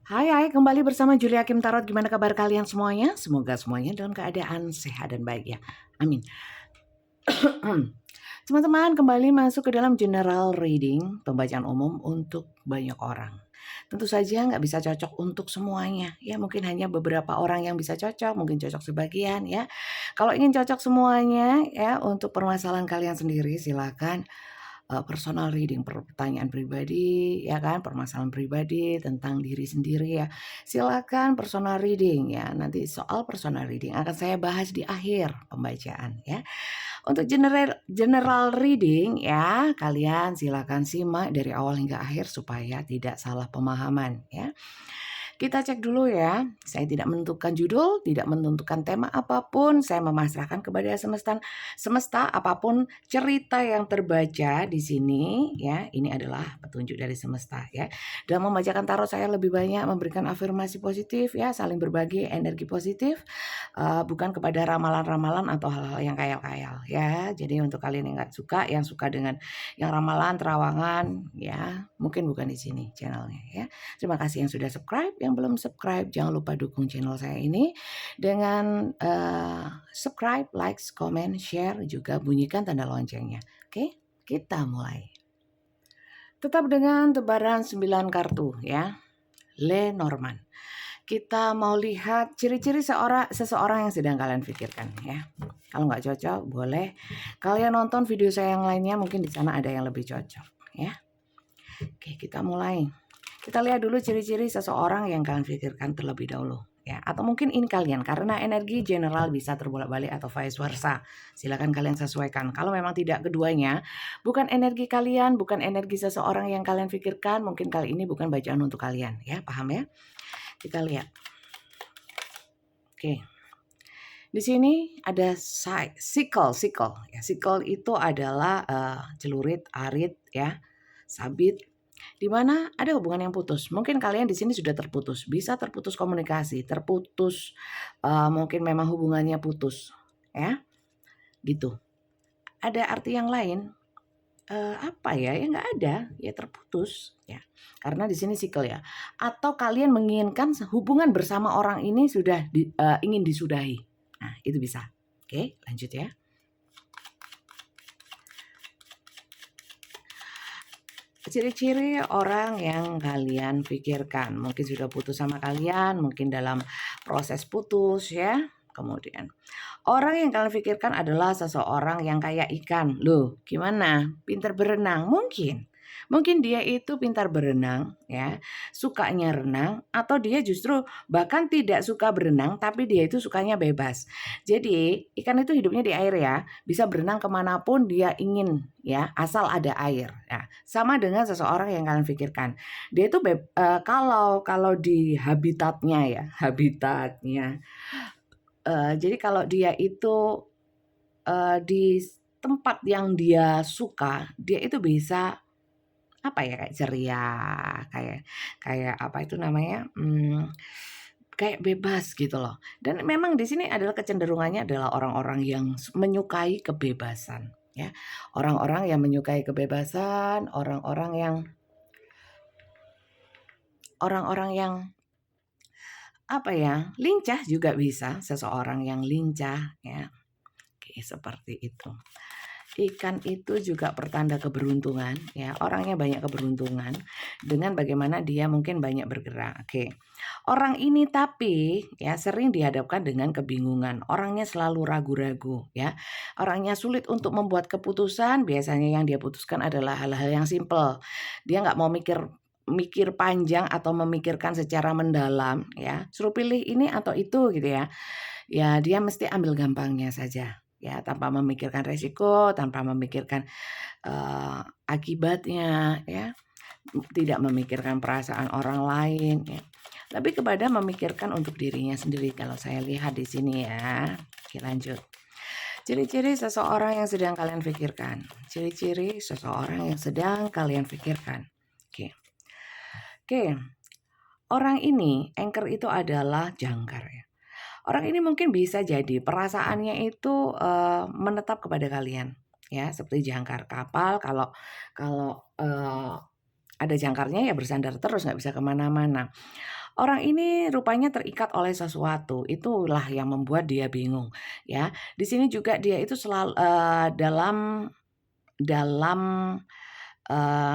Hai, kembali bersama Julia Kim Tarot. Gimana kabar kalian semuanya? Semoga semuanya dalam keadaan sehat dan baik ya. Amin. Teman-teman, kembali masuk ke dalam general reading, pembacaan umum untuk banyak orang. Tentu saja nggak bisa cocok untuk semuanya. Ya, mungkin hanya beberapa orang yang bisa cocok, mungkin cocok sebagian ya. Kalau ingin cocok semuanya ya untuk permasalahan kalian sendiri, silakan personal reading, pertanyaan pribadi ya kan, permasalahan pribadi tentang diri sendiri ya. Silakan personal reading ya. Nanti soal personal reading akan saya bahas di akhir pembacaan ya. Untuk general reading ya, kalian silakan simak dari awal hingga akhir supaya tidak salah pemahaman ya. Kita cek dulu ya. Saya tidak menentukan judul, tidak menentukan tema apapun. Saya memasrahkan kepada semesta apapun cerita yang terbaca di sini ya. Ini adalah petunjuk dari semesta ya. Dalam membacakan tarot saya lebih banyak memberikan afirmasi positif ya, saling berbagi energi positif, bukan kepada ramalan-ramalan atau hal-hal yang khayal-khayal ya. Jadi untuk kalian yang nggak suka, yang suka dengan yang ramalan, terawangan ya, mungkin bukan di sini channelnya ya. Terima kasih yang sudah subscribe, yang belum subscribe jangan lupa dukung channel saya ini dengan subscribe, like, comment, share, juga bunyikan tanda loncengnya. Oke, kita mulai. Tetap dengan tebaran 9 kartu ya. Lenormand. Kita mau lihat ciri-ciri seseorang yang sedang kalian pikirkan ya. Kalau nggak cocok boleh kalian nonton video saya yang lainnya, mungkin di sana ada yang lebih cocok ya. Oke, kita mulai. Kita lihat dulu ciri-ciri seseorang yang kalian pikirkan terlebih dahulu ya. Atau mungkin ini kalian, karena energi general bisa terbolak-balik atau vice versa. Silakan kalian sesuaikan. Kalau memang tidak keduanya, bukan energi kalian, bukan energi seseorang yang kalian pikirkan, mungkin kali ini bukan bacaan untuk kalian ya. Paham ya? Kita lihat. Oke. Di sini ada sickle ya. Sickle itu adalah celurit, arit ya, sabit, di mana ada hubungan yang putus. Mungkin kalian di sini sudah terputus, bisa terputus komunikasi, terputus mungkin memang hubungannya putus ya, gitu. Ada arti yang lain apa ya? Ya nggak ada, ya terputus ya. Karena di sini sickle ya. Atau kalian menginginkan hubungan bersama orang ini sudah ingin disudahi. Nah, itu bisa. Oke, lanjut ya. Ciri-ciri orang yang kalian pikirkan, mungkin sudah putus sama kalian, mungkin dalam proses putus ya. Kemudian orang yang kalian pikirkan adalah seseorang yang kayak ikan. Loh, gimana? Pintar berenang? Mungkin. Mungkin dia itu pintar berenang ya, sukanya renang, atau dia justru bahkan tidak suka berenang tapi dia itu sukanya bebas. Jadi ikan itu hidupnya di air ya, bisa berenang kemanapun dia ingin ya, asal ada air. Nah, sama dengan seseorang yang kalian pikirkan. Dia itu kalau di habitatnya. Jadi kalau dia itu di tempat yang dia suka, dia itu bisa apa ya, kayak ceria, kayak kayak apa itu namanya, kayak bebas gitu loh. Dan memang di sini adalah kecenderungannya adalah orang-orang yang menyukai kebebasan ya. Orang-orang yang menyukai kebebasan, orang-orang yang apa ya, lincah juga bisa, seseorang yang lincah ya. Oke, seperti itu. Ikan itu juga pertanda keberuntungan ya, orangnya banyak keberuntungan dengan bagaimana dia mungkin banyak bergerak. Oke. Orang ini tapi ya sering dihadapkan dengan kebingungan. Orangnya selalu ragu-ragu ya. Orangnya sulit untuk membuat keputusan, biasanya yang dia putuskan adalah hal-hal yang simpel. Dia nggak mau mikir panjang atau memikirkan secara mendalam ya. Suruh pilih ini atau itu gitu ya. Ya dia mesti ambil gampangnya saja ya, tanpa memikirkan resiko, tanpa memikirkan akibatnya ya, tidak memikirkan perasaan orang lain ya. Tapi kepada memikirkan untuk dirinya sendiri kalau saya lihat di sini ya. Oke, lanjut. Ciri-ciri seseorang yang sedang kalian pikirkan. Ciri-ciri seseorang yang sedang kalian pikirkan. Oke. Oke. Orang ini, anchor itu adalah jangkar ya. Orang ini mungkin bisa jadi perasaannya itu menetap kepada kalian ya, seperti jangkar kapal. Kalau ada jangkarnya ya bersandar terus, nggak bisa kemana-mana. Orang ini rupanya terikat oleh sesuatu, itulah yang membuat dia bingung, ya. Di sini juga dia itu selalu dalam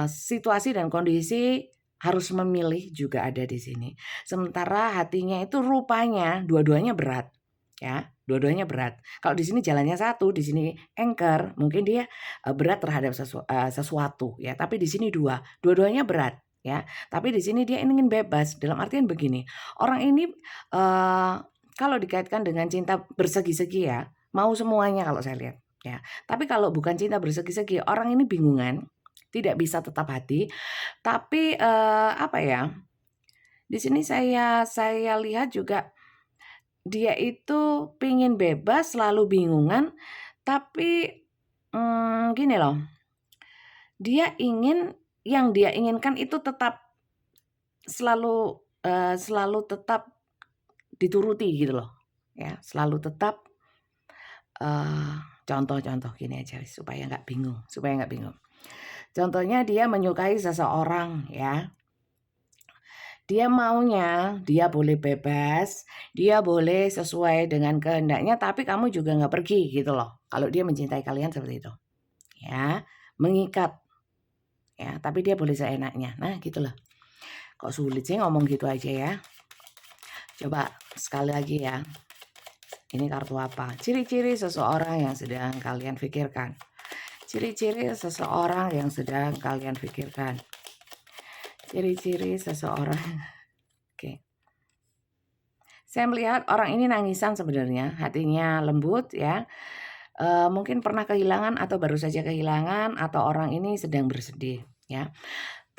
situasi dan kondisi harus memilih juga ada di sini. Sementara hatinya itu rupanya dua-duanya berat, ya, dua-duanya berat. Kalau di sini jalannya satu, di sini anchor, mungkin dia berat terhadap sesuatu, ya. Tapi di sini dua-duanya berat, ya. Tapi di sini dia ingin bebas. Dalam artian begini, orang ini kalau dikaitkan dengan cinta bersegi-segi ya, mau semuanya kalau saya lihat, ya. Tapi kalau bukan cinta bersegi-segi, orang ini bingungan, tidak bisa tetap hati, tapi, apa ya, di sini saya lihat juga dia itu pingin bebas, selalu bingungan, tapi, gini loh, dia ingin yang dia inginkan itu tetap selalu tetap dituruti gitu loh, ya, selalu tetap, eee, contoh gini aja supaya nggak bingung. Contohnya dia menyukai seseorang ya, dia maunya dia boleh bebas, dia boleh sesuai dengan kehendaknya, tapi kamu juga nggak pergi gitu loh. Kalau dia mencintai kalian seperti itu, ya, mengikat, ya, tapi dia boleh seenaknya. Nah gitu loh. Kok sulit sih ngomong gitu aja ya? Coba sekali lagi ya. Ini kartu apa? Ciri-ciri seseorang yang sedang kalian pikirkan. Ciri-ciri seseorang yang sedang kalian pikirkan. Ciri-ciri seseorang. Oke. Saya melihat orang ini nangisan sebenarnya, hatinya lembut ya. Mungkin pernah kehilangan atau baru saja kehilangan atau orang ini sedang bersedih ya.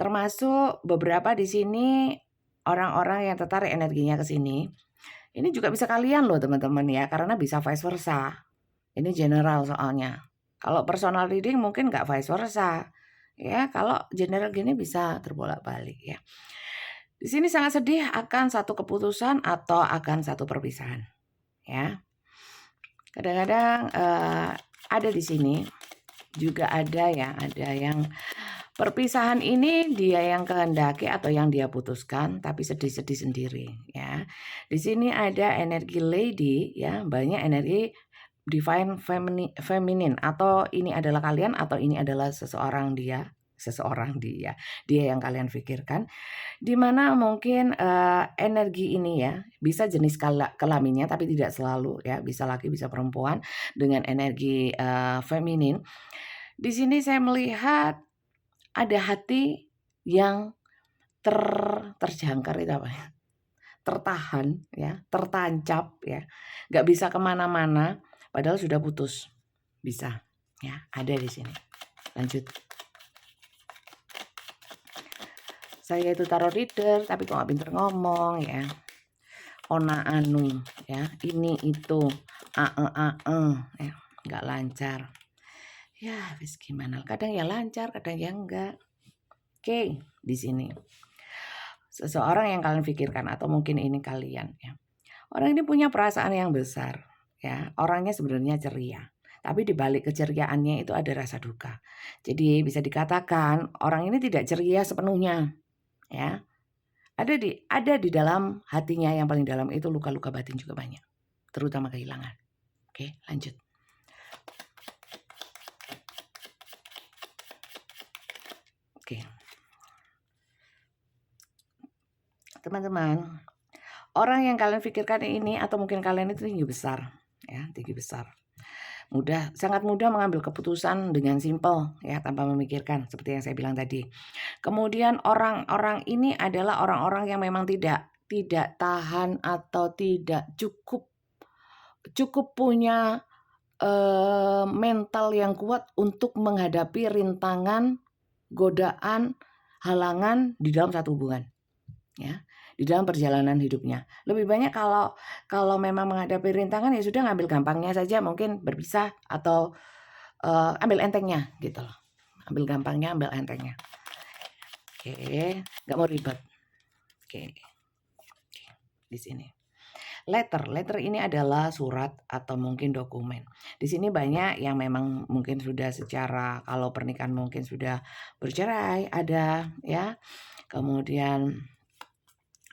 Termasuk beberapa di sini orang-orang yang tertarik energinya ke sini. Ini juga bisa kalian loh teman-teman ya, karena bisa vice versa. Ini general soalnya. Kalau personal reading mungkin nggak vice versa. Ya, kalau general gini bisa terbolak-balik ya. Di sini sangat sedih akan satu keputusan atau akan satu perpisahan. Ya. Kadang-kadang ada di sini juga ada yang perpisahan ini dia yang kehendaki atau yang dia putuskan, tapi sedih-sedih sendiri ya. Di sini ada energi lady ya, banyak energi divine feminine atau ini adalah kalian atau ini adalah seseorang dia yang kalian pikirkan, di mana mungkin energi ini ya bisa jenis kelaminnya tapi tidak selalu ya, bisa laki bisa perempuan dengan energi feminin. Di sini saya melihat ada hati yang terjangkar itu apa ya? Tertahan ya, tertancap ya, nggak bisa kemana-mana padahal sudah putus. Bisa ya, ada di sini. Lanjut. Saya itu tarot reader tapi kok nggak pinter ngomong ya. Ona anu ya, ini itu ya, nggak lancar. Ya, wis gimana? Kadang ya lancar, kadang ya enggak. Oke, di sini. Seseorang yang kalian pikirkan atau mungkin ini kalian ya. Orang ini punya perasaan yang besar ya. Orangnya sebenarnya ceria. Tapi di balik keceriaannya itu ada rasa duka. Jadi bisa dikatakan orang ini tidak ceria sepenuhnya ya. Ada di dalam hatinya yang paling dalam itu luka-luka batin juga banyak. Terutama kehilangan. Oke, lanjut. Oke. Teman-teman, orang yang kalian pikirkan ini atau mungkin kalian itu tinggi besar ya, tinggi besar. Sangat mudah mengambil keputusan dengan simpel ya, tanpa memikirkan seperti yang saya bilang tadi. Kemudian orang-orang ini adalah orang-orang yang memang tidak tahan atau tidak cukup punya mental yang kuat untuk menghadapi rintangan, godaan, halangan di dalam satu hubungan ya, di dalam perjalanan hidupnya. Lebih banyak kalau memang menghadapi rintangan ya sudah ngambil gampangnya saja, mungkin berpisah atau ambil entengnya gitu loh. Ambil gampangnya, ambil entengnya. Oke, nggak mau ribet. Oke. Di sini. Letter ini adalah surat atau mungkin dokumen. Di sini banyak yang memang mungkin sudah secara, kalau pernikahan mungkin sudah bercerai, ada ya. Kemudian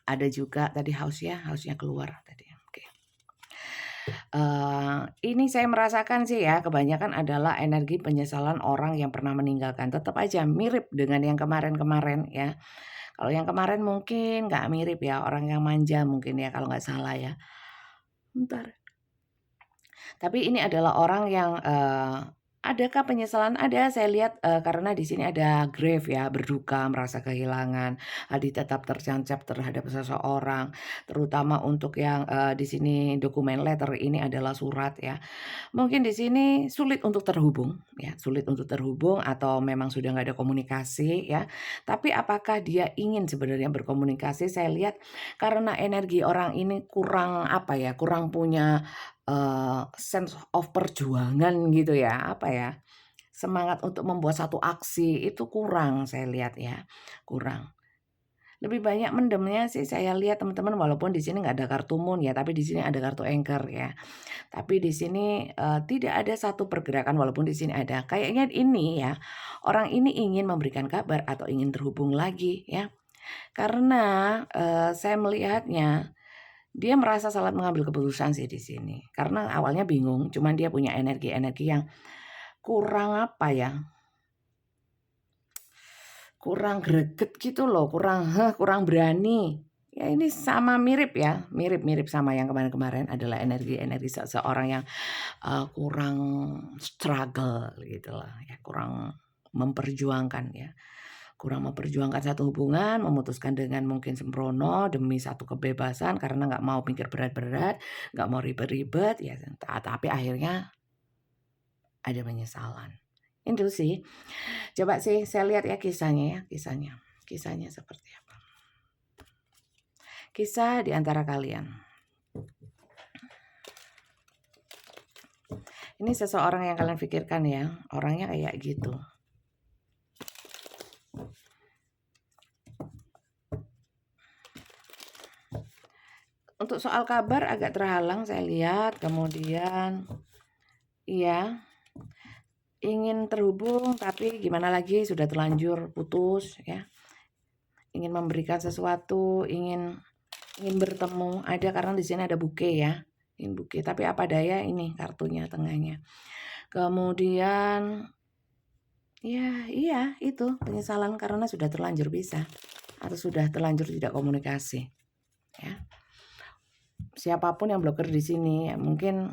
Ada juga tadi house-nya keluar tadi. Oke. Ini saya merasakan sih ya, kebanyakan adalah energi penyesalan orang yang pernah meninggalkan. Tetap aja mirip dengan yang kemarin-kemarin ya. Kalau yang kemarin mungkin nggak mirip ya, orang yang manja mungkin ya kalau nggak salah ya. Bentar. Tapi ini adalah orang yang, adakah penyesalan? Ada, saya lihat, karena di sini ada grief ya, berduka, merasa kehilangan, hati tetap tercancap terhadap seseorang, terutama untuk yang, di sini dokumen letter ini adalah surat ya. Mungkin di sini sulit untuk terhubung ya, sulit untuk terhubung atau memang sudah nggak ada komunikasi ya. Tapi apakah dia ingin sebenarnya berkomunikasi? Saya lihat karena energi orang ini kurang, apa ya, kurang punya, sense of perjuangan gitu ya, apa ya, semangat untuk membuat satu aksi itu kurang saya lihat ya, kurang. Lebih banyak mendemnya sih saya lihat teman-teman, walaupun di sini nggak ada kartu moon ya, tapi di sini ada kartu anchor ya. Tapi di sini, tidak ada satu pergerakan walaupun di sini ada. Kayaknya ini ya, orang ini ingin memberikan kabar atau ingin terhubung lagi ya. Karena, saya melihatnya dia merasa salah mengambil keputusan sih di sini. Karena awalnya bingung, cuman dia punya energi-energi yang kurang apa ya, kurang greget gitu loh, kurang berani. Ya ini sama mirip ya, mirip-mirip sama yang kemarin-kemarin adalah energi-energi seseorang yang, kurang struggle gitu loh ya, kurang memperjuangkan ya. Kurang memperjuangkan satu hubungan, memutuskan dengan mungkin sembrono demi satu kebebasan karena nggak mau mikir berat-berat, nggak mau ribet-ribet, ya tapi akhirnya ada penyesalan. Itu sih. Coba sih saya lihat ya kisahnya ya, kisahnya. Kisahnya seperti apa? Kisah di antara kalian. Ini seseorang yang kalian pikirkan ya, orangnya kayak gitu. Untuk soal kabar agak terhalang saya lihat, kemudian iya, ingin terhubung tapi gimana lagi sudah terlanjur putus ya. Ingin memberikan sesuatu, ingin bertemu, ada karena di sini ada bouquet ya. Ingin bouquet, tapi apa daya ini kartunya tengahnya. Kemudian ya iya itu penyesalan karena sudah terlanjur pisah atau sudah terlanjur tidak komunikasi ya. Siapapun yang blokir di sini ya, mungkin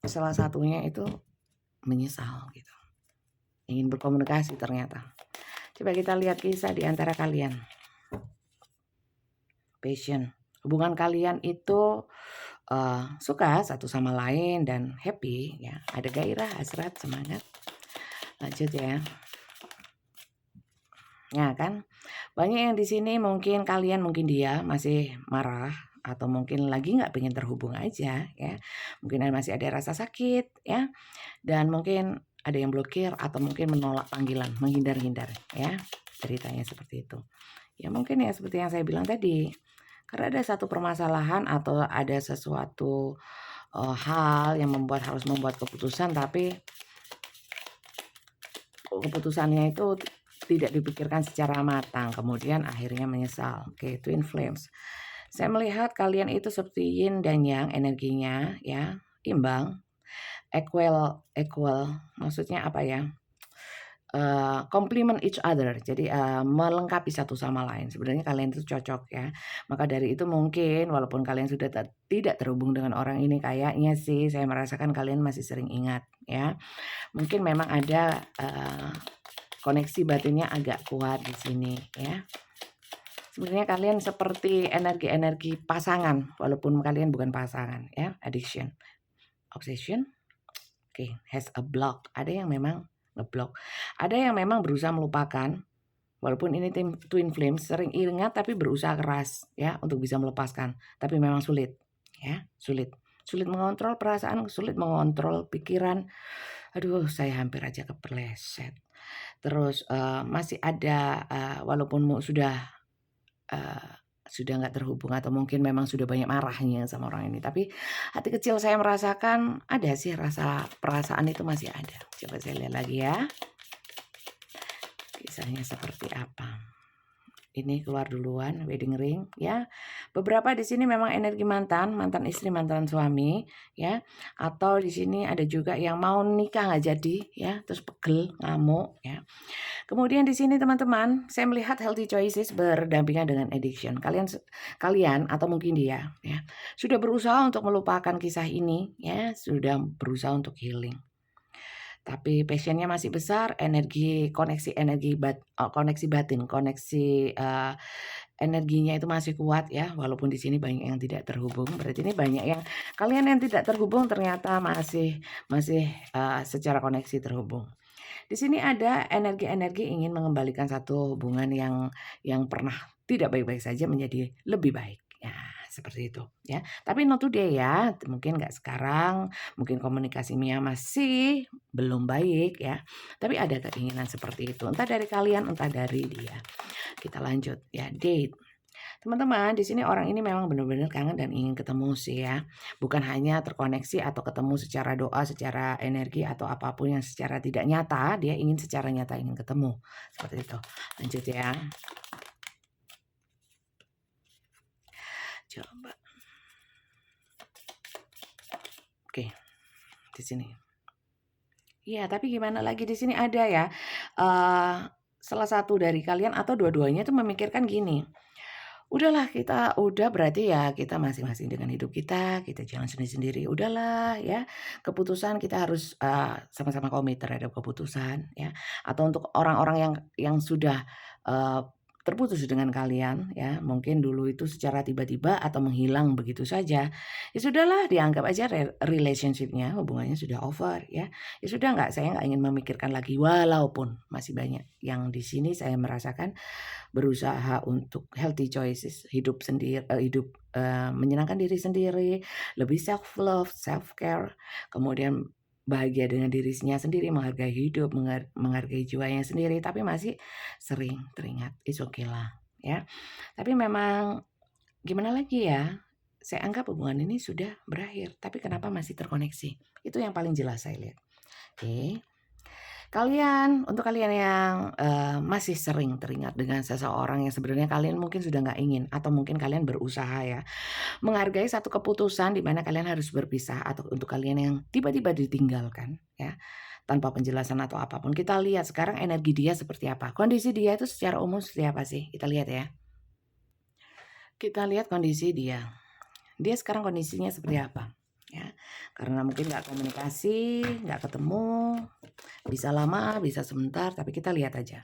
salah satunya itu menyesal gitu. Ingin berkomunikasi ternyata. Coba kita lihat kisah di antara kalian. Passion. Hubungan kalian itu suka satu sama lain dan happy ya. Ada gairah, hasrat, semangat. Lanjut ya. Ya kan? Banyak yang di sini mungkin kalian, mungkin dia masih marah atau mungkin lagi nggak pengen terhubung aja ya. Mungkin masih ada rasa sakit ya. Dan mungkin ada yang blokir atau mungkin menolak panggilan, menghindar-hindar ya. Ceritanya seperti itu. Ya mungkin ya seperti yang saya bilang tadi. Karena ada satu permasalahan atau ada sesuatu hal yang harus membuat keputusan, tapi keputusannya itu tidak dipikirkan secara matang, kemudian akhirnya menyesal. Oke, twin flames. Saya melihat kalian itu seperti yin dan yang energinya ya, imbang, equal, maksudnya apa ya? Complement each other, jadi melengkapi satu sama lain. Sebenarnya kalian itu cocok ya. Maka dari itu mungkin walaupun kalian sudah tidak terhubung dengan orang ini, kayaknya sih saya merasakan kalian masih sering ingat ya. Mungkin memang ada koneksi batinnya agak kuat di sini ya. Sebenarnya kalian seperti energi-energi pasangan walaupun kalian bukan pasangan ya. Addiction, obsession, oke, has a block. Ada yang memang ngeblok. Ada yang memang berusaha melupakan, walaupun ini twin flame, sering ingat tapi berusaha keras ya untuk bisa melepaskan, tapi memang sulit ya, sulit mengontrol perasaan, sulit mengontrol pikiran. Aduh, saya hampir aja kepleset. Terus masih ada walaupun sudah nggak terhubung atau mungkin memang sudah banyak marahnya sama orang ini, tapi hati kecil saya merasakan ada sih rasa perasaan itu masih ada. Coba saya lihat lagi ya, kisahnya seperti apa. ini keluar duluan wedding ring ya. Beberapa di sini memang energi mantan istri, mantan suami ya. Atau di sini ada juga yang mau nikah nggak jadi ya, terus pegel, ngamuk ya. Kemudian di sini teman-teman, saya melihat healthy choices berdampingan dengan addiction. Kalian atau mungkin dia ya, sudah berusaha untuk melupakan kisah ini ya, sudah berusaha untuk healing. Tapi passionnya masih besar, koneksi batin, energinya itu masih kuat ya, walaupun di sini banyak yang tidak terhubung. Berarti ini banyak yang kalian yang tidak terhubung ternyata masih secara koneksi terhubung. Di sini ada energi-energi ingin mengembalikan satu hubungan yang pernah tidak baik-baik saja menjadi lebih baik. Ya, seperti itu ya. Tapi not today ya, mungkin nggak sekarang, mungkin komunikasinya masih belum baik ya. Tapi ada keinginan seperti itu, entah dari kalian, entah dari dia. Kita lanjut ya, date. Teman-teman, di sini orang ini memang benar-benar kangen dan ingin ketemu sih ya. Bukan hanya terkoneksi atau ketemu secara doa, secara energi atau apapun yang secara tidak nyata, dia ingin secara nyata ingin ketemu. Seperti itu. Lanjut ya. Coba. Oke. Di sini. Iya, tapi gimana lagi di sini ada ya. Salah satu dari kalian atau dua-duanya itu memikirkan gini. Udahlah kita berarti ya kita masing-masing dengan hidup kita jalan sendiri-sendiri. Udahlah ya, keputusan kita harus, sama-sama komit terhadap keputusan ya. Atau untuk orang-orang yang sudah, terputus dengan kalian ya, mungkin dulu itu secara tiba-tiba atau menghilang begitu saja. Ya sudahlah dianggap aja relationship-nya, hubungannya sudah over ya. Ya sudah saya nggak ingin memikirkan lagi walaupun masih banyak yang di sini saya merasakan berusaha untuk healthy choices, menyenangkan diri sendiri, lebih self love, self care, kemudian bahagia dengan dirinya sendiri, menghargai hidup, menghargai jiwanya sendiri, tapi masih sering teringat, it's okay lah ya. Tapi memang gimana lagi ya, saya anggap hubungan ini sudah berakhir, tapi kenapa masih terkoneksi? Itu yang paling jelas saya lihat. Oke. Untuk kalian yang masih sering teringat dengan seseorang yang sebenarnya kalian mungkin sudah nggak ingin atau mungkin kalian berusaha ya menghargai satu keputusan di mana kalian harus berpisah, atau untuk kalian yang tiba-tiba ditinggalkan ya tanpa penjelasan atau apapun, kita lihat sekarang energi dia seperti apa, kondisi dia itu secara umum seperti apa sih, kita lihat ya. Kita lihat kondisi dia sekarang kondisinya seperti apa ya, karena mungkin nggak komunikasi, nggak ketemu, bisa lama, bisa sebentar, tapi kita lihat aja.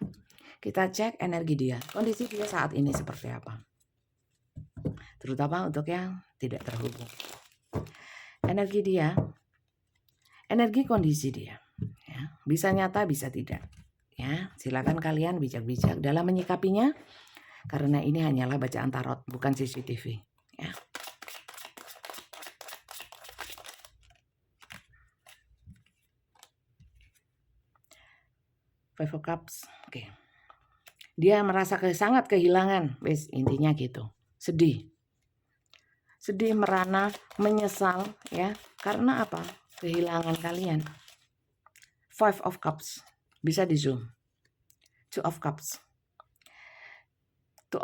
Kita cek energi dia, kondisi dia saat ini seperti apa. Terutama untuk yang tidak terhubung. Energi dia, energi kondisi dia. Ya, bisa nyata, bisa tidak. Ya, silakan kalian bijak-bijak dalam menyikapinya, karena ini hanyalah bacaan tarot, bukan CCTV. Ya. Five of Cups, oke. Dia merasa sangat kehilangan, intinya gitu. Sedih, merana, menyesal ya. Karena apa? Kehilangan kalian. Five of Cups, bisa di zoom. Two of Cups. Two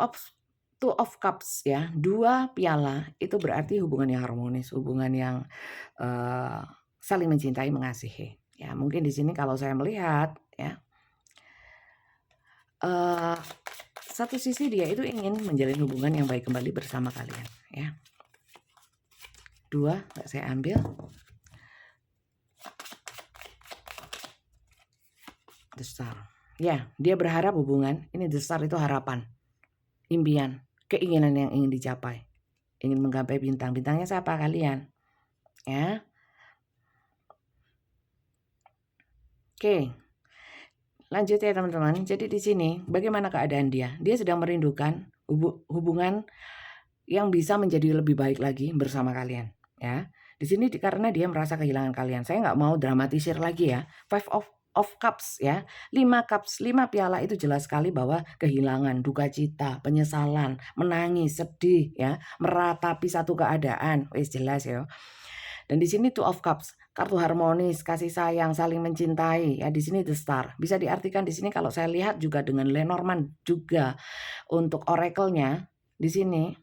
of Cups ya, 2 piala itu berarti hubungan yang harmonis, hubungan yang saling mencintai, mengasihi. Ya, mungkin di sini kalau saya melihat ya, satu sisi dia itu ingin menjalin hubungan yang baik kembali bersama kalian ya. 2 nggak saya ambil. The Star. Ya, dia berharap hubungan, ini The Star itu harapan, impian, keinginan yang ingin dicapai. Ingin menggapai bintang. Bintangnya siapa? Kalian. Ya. Oke. Lanjut ya teman-teman. Jadi di sini bagaimana keadaan dia? Dia sedang merindukan hubungan yang bisa menjadi lebih baik lagi bersama kalian, ya. Di sini karena dia merasa kehilangan kalian. Saya nggak mau dramatisir lagi ya. Five of Cups ya. 5 cups, 5 piala itu jelas sekali bahwa kehilangan, duka cita, penyesalan, menangis, sedih ya, meratapi satu keadaan. Wis jelas ya. Dan di sini Two of Cups, kartu harmonis, kasih sayang, saling mencintai. Ya, di sini The Star. Bisa diartikan di sini kalau saya lihat juga dengan Lenormand juga untuk oracle-nya di sini.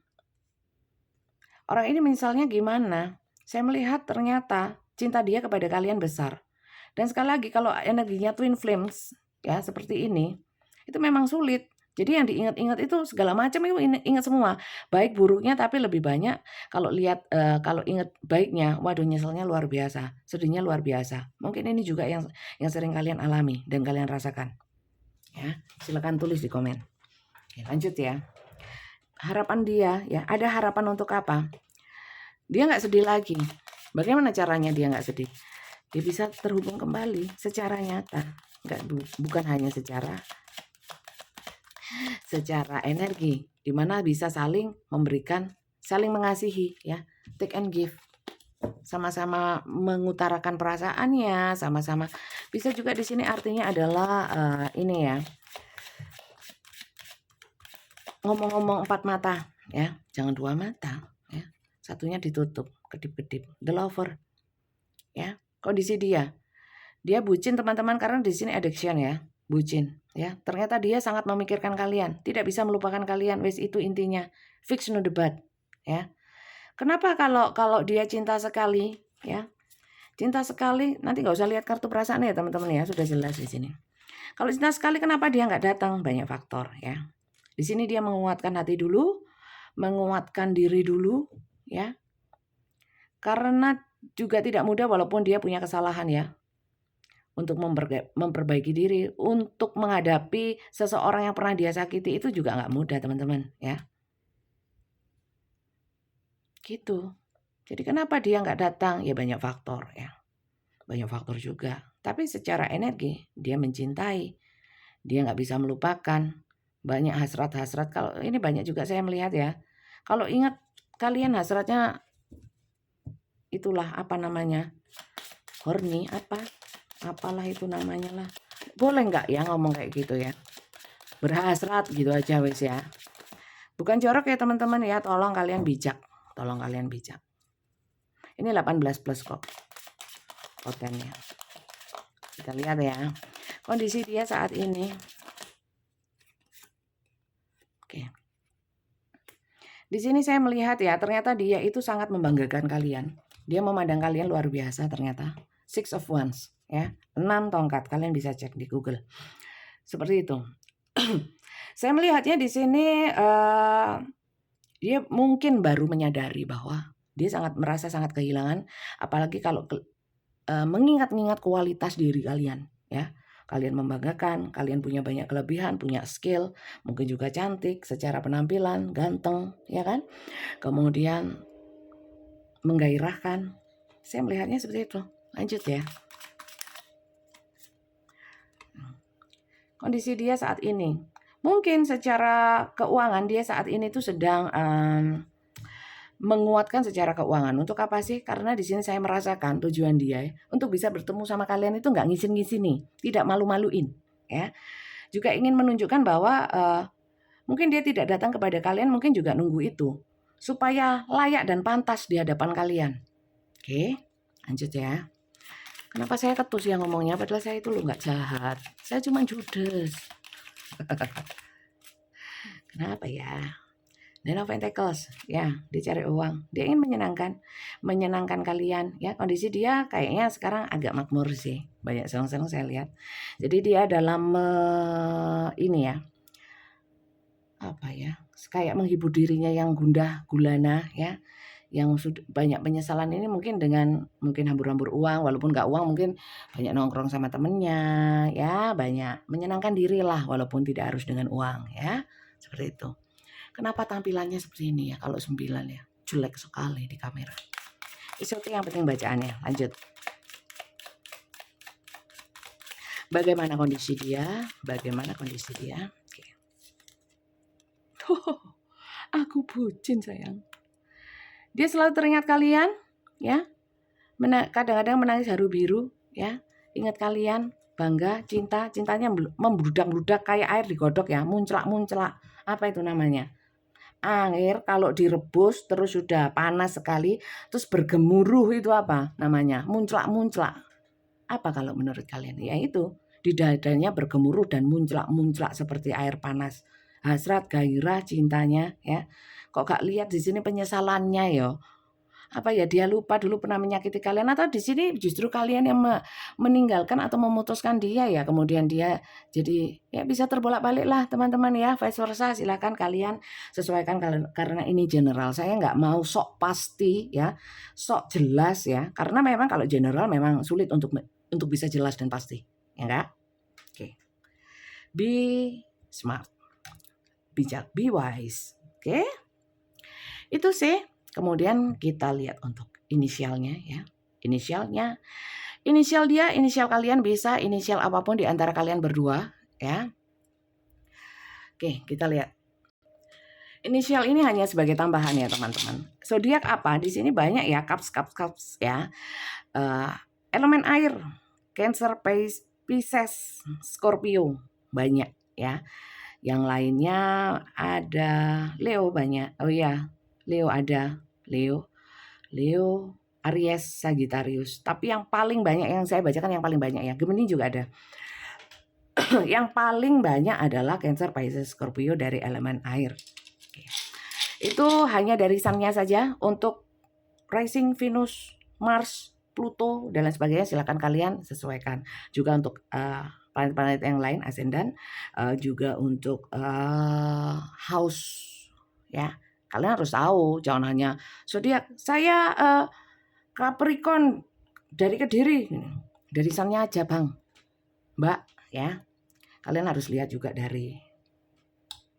Orang ini misalnya gimana? Saya melihat ternyata cinta dia kepada kalian besar. Dan sekali lagi kalau energinya twin flames ya seperti ini, itu memang sulit. Jadi yang diingat-ingat itu segala macam itu ingat semua, baik buruknya tapi lebih banyak kalau lihat kalau ingat baiknya, waduh nyeselnya luar biasa, sedihnya luar biasa. Mungkin ini juga yang sering kalian alami dan kalian rasakan. Ya, silakan tulis di komen. Oke, lanjut ya. Harapan dia ya, ada harapan untuk apa? Dia nggak sedih lagi. Bagaimana caranya dia nggak sedih? Dia bisa terhubung kembali secara nyata, bukan hanya secara energi, di mana bisa saling memberikan, saling mengasihi ya, take and give. Sama-sama mengutarakan perasaannya, sama-sama. Bisa juga di sini artinya adalah ini ya. Ngomong-ngomong empat mata ya, jangan dua mata ya. Satunya ditutup, kedip-kedip. The Lover. Ya, kondisi dia bucin teman-teman karena di sini addiction ya, bucin ya. Ternyata dia sangat memikirkan kalian, tidak bisa melupakan kalian. Wes itu intinya, fix no debat ya. Kenapa kalau dia cinta sekali ya, cinta sekali, nanti nggak usah lihat kartu perasaan ya teman-teman ya, sudah jelas di sini. Kalau cinta sekali kenapa dia nggak datang? Banyak faktor ya. Di sini dia menguatkan hati dulu, menguatkan diri dulu ya, karena juga tidak mudah walaupun dia punya kesalahan ya, untuk memperbaiki diri, untuk menghadapi seseorang yang pernah dia sakiti itu juga nggak mudah teman-teman ya. Gitu. Jadi kenapa dia nggak datang? Ya banyak faktor ya. Banyak faktor juga. Tapi secara energi dia mencintai. Dia nggak bisa melupakan. Banyak hasrat-hasrat. Kalau ini banyak juga saya melihat ya. Kalau ingat kalian hasratnya itulah apa namanya? Horny apalah itu namanya lah. Boleh nggak ya ngomong kayak gitu ya? Berhasrat gitu aja wes ya. Bukan jorok ya teman-teman ya, tolong kalian bijak. Tolong kalian bijak. Ini 18 plus kok potennya. Kita lihat ya. Kondisi dia saat ini. Oke. Di sini saya melihat ya, ternyata dia itu sangat membanggakan kalian. Dia memandang kalian luar biasa ternyata. 6 of Wands ya. 6 tongkat, kalian bisa cek di Google. Seperti itu. Saya melihatnya di sini dia mungkin baru menyadari bahwa dia merasa sangat kehilangan, apalagi kalau mengingat-ingat kualitas diri kalian ya. Kalian membanggakan, kalian punya banyak kelebihan, punya skill, mungkin juga cantik secara penampilan, ganteng ya kan. Kemudian menggairahkan. Saya melihatnya seperti itu. Lanjut ya. Kondisi dia saat ini. Mungkin secara keuangan dia saat ini tuh sedang menguatkan secara keuangan. Untuk apa sih? Karena di sini saya merasakan tujuan dia untuk bisa bertemu sama kalian itu nggak ngisin-ngisini, tidak malu-maluin, ya. Juga ingin menunjukkan bahwa mungkin dia tidak datang kepada kalian, mungkin juga nunggu itu supaya layak dan pantas di hadapan kalian. Oke, lanjut ya. Kenapa saya ketus ya ngomongnya? Padahal saya itu loh nggak jahat, saya cuma judes. Kenapa ya? Dan of Pentacles, ya, dia cari uang. Dia ingin menyenangkan kalian. Ya, kondisi dia kayaknya sekarang agak makmur sih. Banyak senang-senang saya lihat. Jadi dia dalam ini ya, apa ya, kayak menghibur dirinya yang gundah gulana ya, yang sudah banyak penyesalan ini mungkin dengan hambur-hambur uang, walaupun nggak uang mungkin banyak nongkrong sama temennya ya, banyak menyenangkan diri lah walaupun tidak harus dengan uang ya, seperti itu. Kenapa tampilannya seperti ini ya? Kalau 9 ya, jelek sekali di kamera. Itu yang penting bacaannya. Lanjut. Bagaimana kondisi dia? Oke. Aku bucin sayang. Dia selalu teringat kalian, ya. Kadang-kadang menangis haru biru, ya. Ingat kalian, bangga, cintanya membludak-bludak kayak air digodok ya, munclak-munclak. Apa itu namanya? Air kalau direbus terus sudah panas sekali, terus bergemuruh itu apa namanya? Munclak-munclak. Apa kalau menurut kalian? Ya itu, di dadanya bergemuruh dan munclak-munclak seperti air panas. Hasrat, gairah, cintanya ya. Kok gak lihat di sini penyesalannya ya? Apa ya, dia lupa dulu pernah menyakiti kalian, atau di sini justru kalian yang meninggalkan atau memutuskan dia ya, kemudian dia jadi ya bisa terbolak-balik lah teman-teman ya, vice versa. Silakan kalian sesuaikan karena ini general. Saya nggak mau sok pasti ya, sok jelas ya, karena memang kalau general memang sulit untuk bisa jelas dan pasti, ya enggak? Oke. Be smart, bijak, be wise. Oke? Itu sih. Kemudian kita lihat untuk inisialnya ya. Inisial dia, inisial kalian, bisa inisial apapun di antara kalian berdua ya. Oke, kita lihat. Inisial ini hanya sebagai tambahan ya teman-teman. Zodiak apa? Di sini banyak ya, cups ya. Elemen air, Cancer, Pisces, Scorpio, banyak ya. Yang lainnya ada Leo banyak. Oh iya, Leo ada. Leo, Aries, Sagittarius. Tapi yang paling banyak yang saya bacakan yang paling banyak ya. Gemini juga ada. Yang paling banyak adalah Cancer, Pisces, Scorpio dari elemen air. Oke. Itu hanya dari sun-nya saja. Untuk rising, Venus, Mars, Pluto dan lain sebagainya silakan kalian sesuaikan. Juga untuk planet-planet yang lain ascendant, juga untuk house ya. Kalian harus tahu, jangan hanya zodiak saya Capricorn dari Kediri, dari sun-nya aja bang, mbak ya. Kalian harus lihat juga dari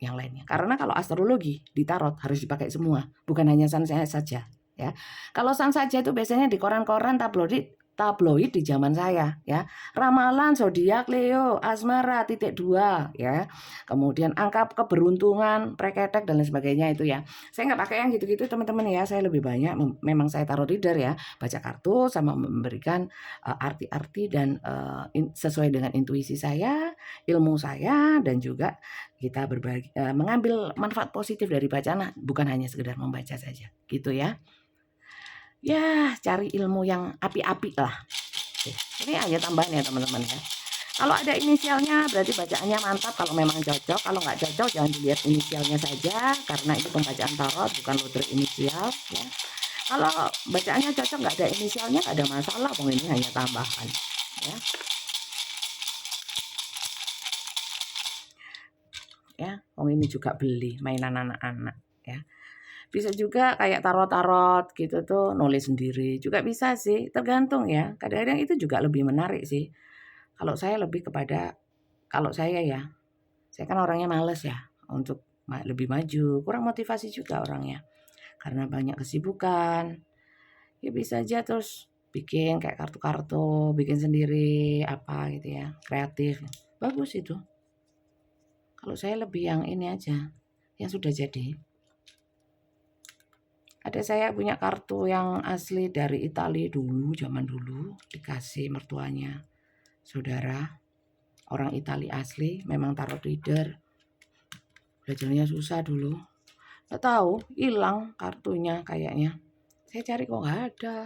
yang lainnya. Karena kalau astrologi di tarot harus dipakai semua, bukan hanya sun saja ya. Kalau sun saja itu biasanya di koran-koran tabloid di zaman saya ya. Ramalan zodiak Leo, asmara .2 ya. Kemudian angka keberuntungan, preketek dan lain sebagainya itu ya. Saya nggak pakai yang gitu-gitu teman-teman ya. Saya lebih banyak memang saya tarot reader ya, baca kartu sama memberikan arti-arti dan sesuai dengan intuisi saya, ilmu saya, dan juga kita berbagi mengambil manfaat positif dari bacaan, bukan hanya sekedar membaca saja gitu ya. Ya, cari ilmu yang api-api lah. Oke, ini hanya tambahan ya teman-teman ya. Kalau ada inisialnya berarti bacaannya mantap, kalau memang cocok. Kalau nggak cocok jangan dilihat inisialnya saja, karena itu pembacaan tarot bukan lotre inisial ya. Kalau bacaannya cocok nggak ada inisialnya nggak ada masalah, ini hanya tambahan ya. Ya, ini juga beli mainan anak-anak ya. Bisa juga kayak tarot-tarot gitu tuh nulis sendiri juga bisa sih, tergantung ya. Kadang-kadang itu juga lebih menarik sih. Kalau saya lebih kepada, kalau saya ya, saya kan orangnya males ya untuk lebih maju, kurang motivasi juga orangnya. Karena banyak kesibukan. Ya bisa aja terus bikin kayak kartu-kartu, bikin sendiri apa gitu ya, kreatif. Bagus itu. Kalau saya lebih yang ini aja, yang sudah jadi. Ada saya punya kartu yang asli dari Italia dulu, zaman dulu, dikasih mertuanya saudara, orang Italia asli, memang tarot reader. Belajarnya susah dulu. Gak tahu, hilang kartunya kayaknya. Saya cari kok gak ada.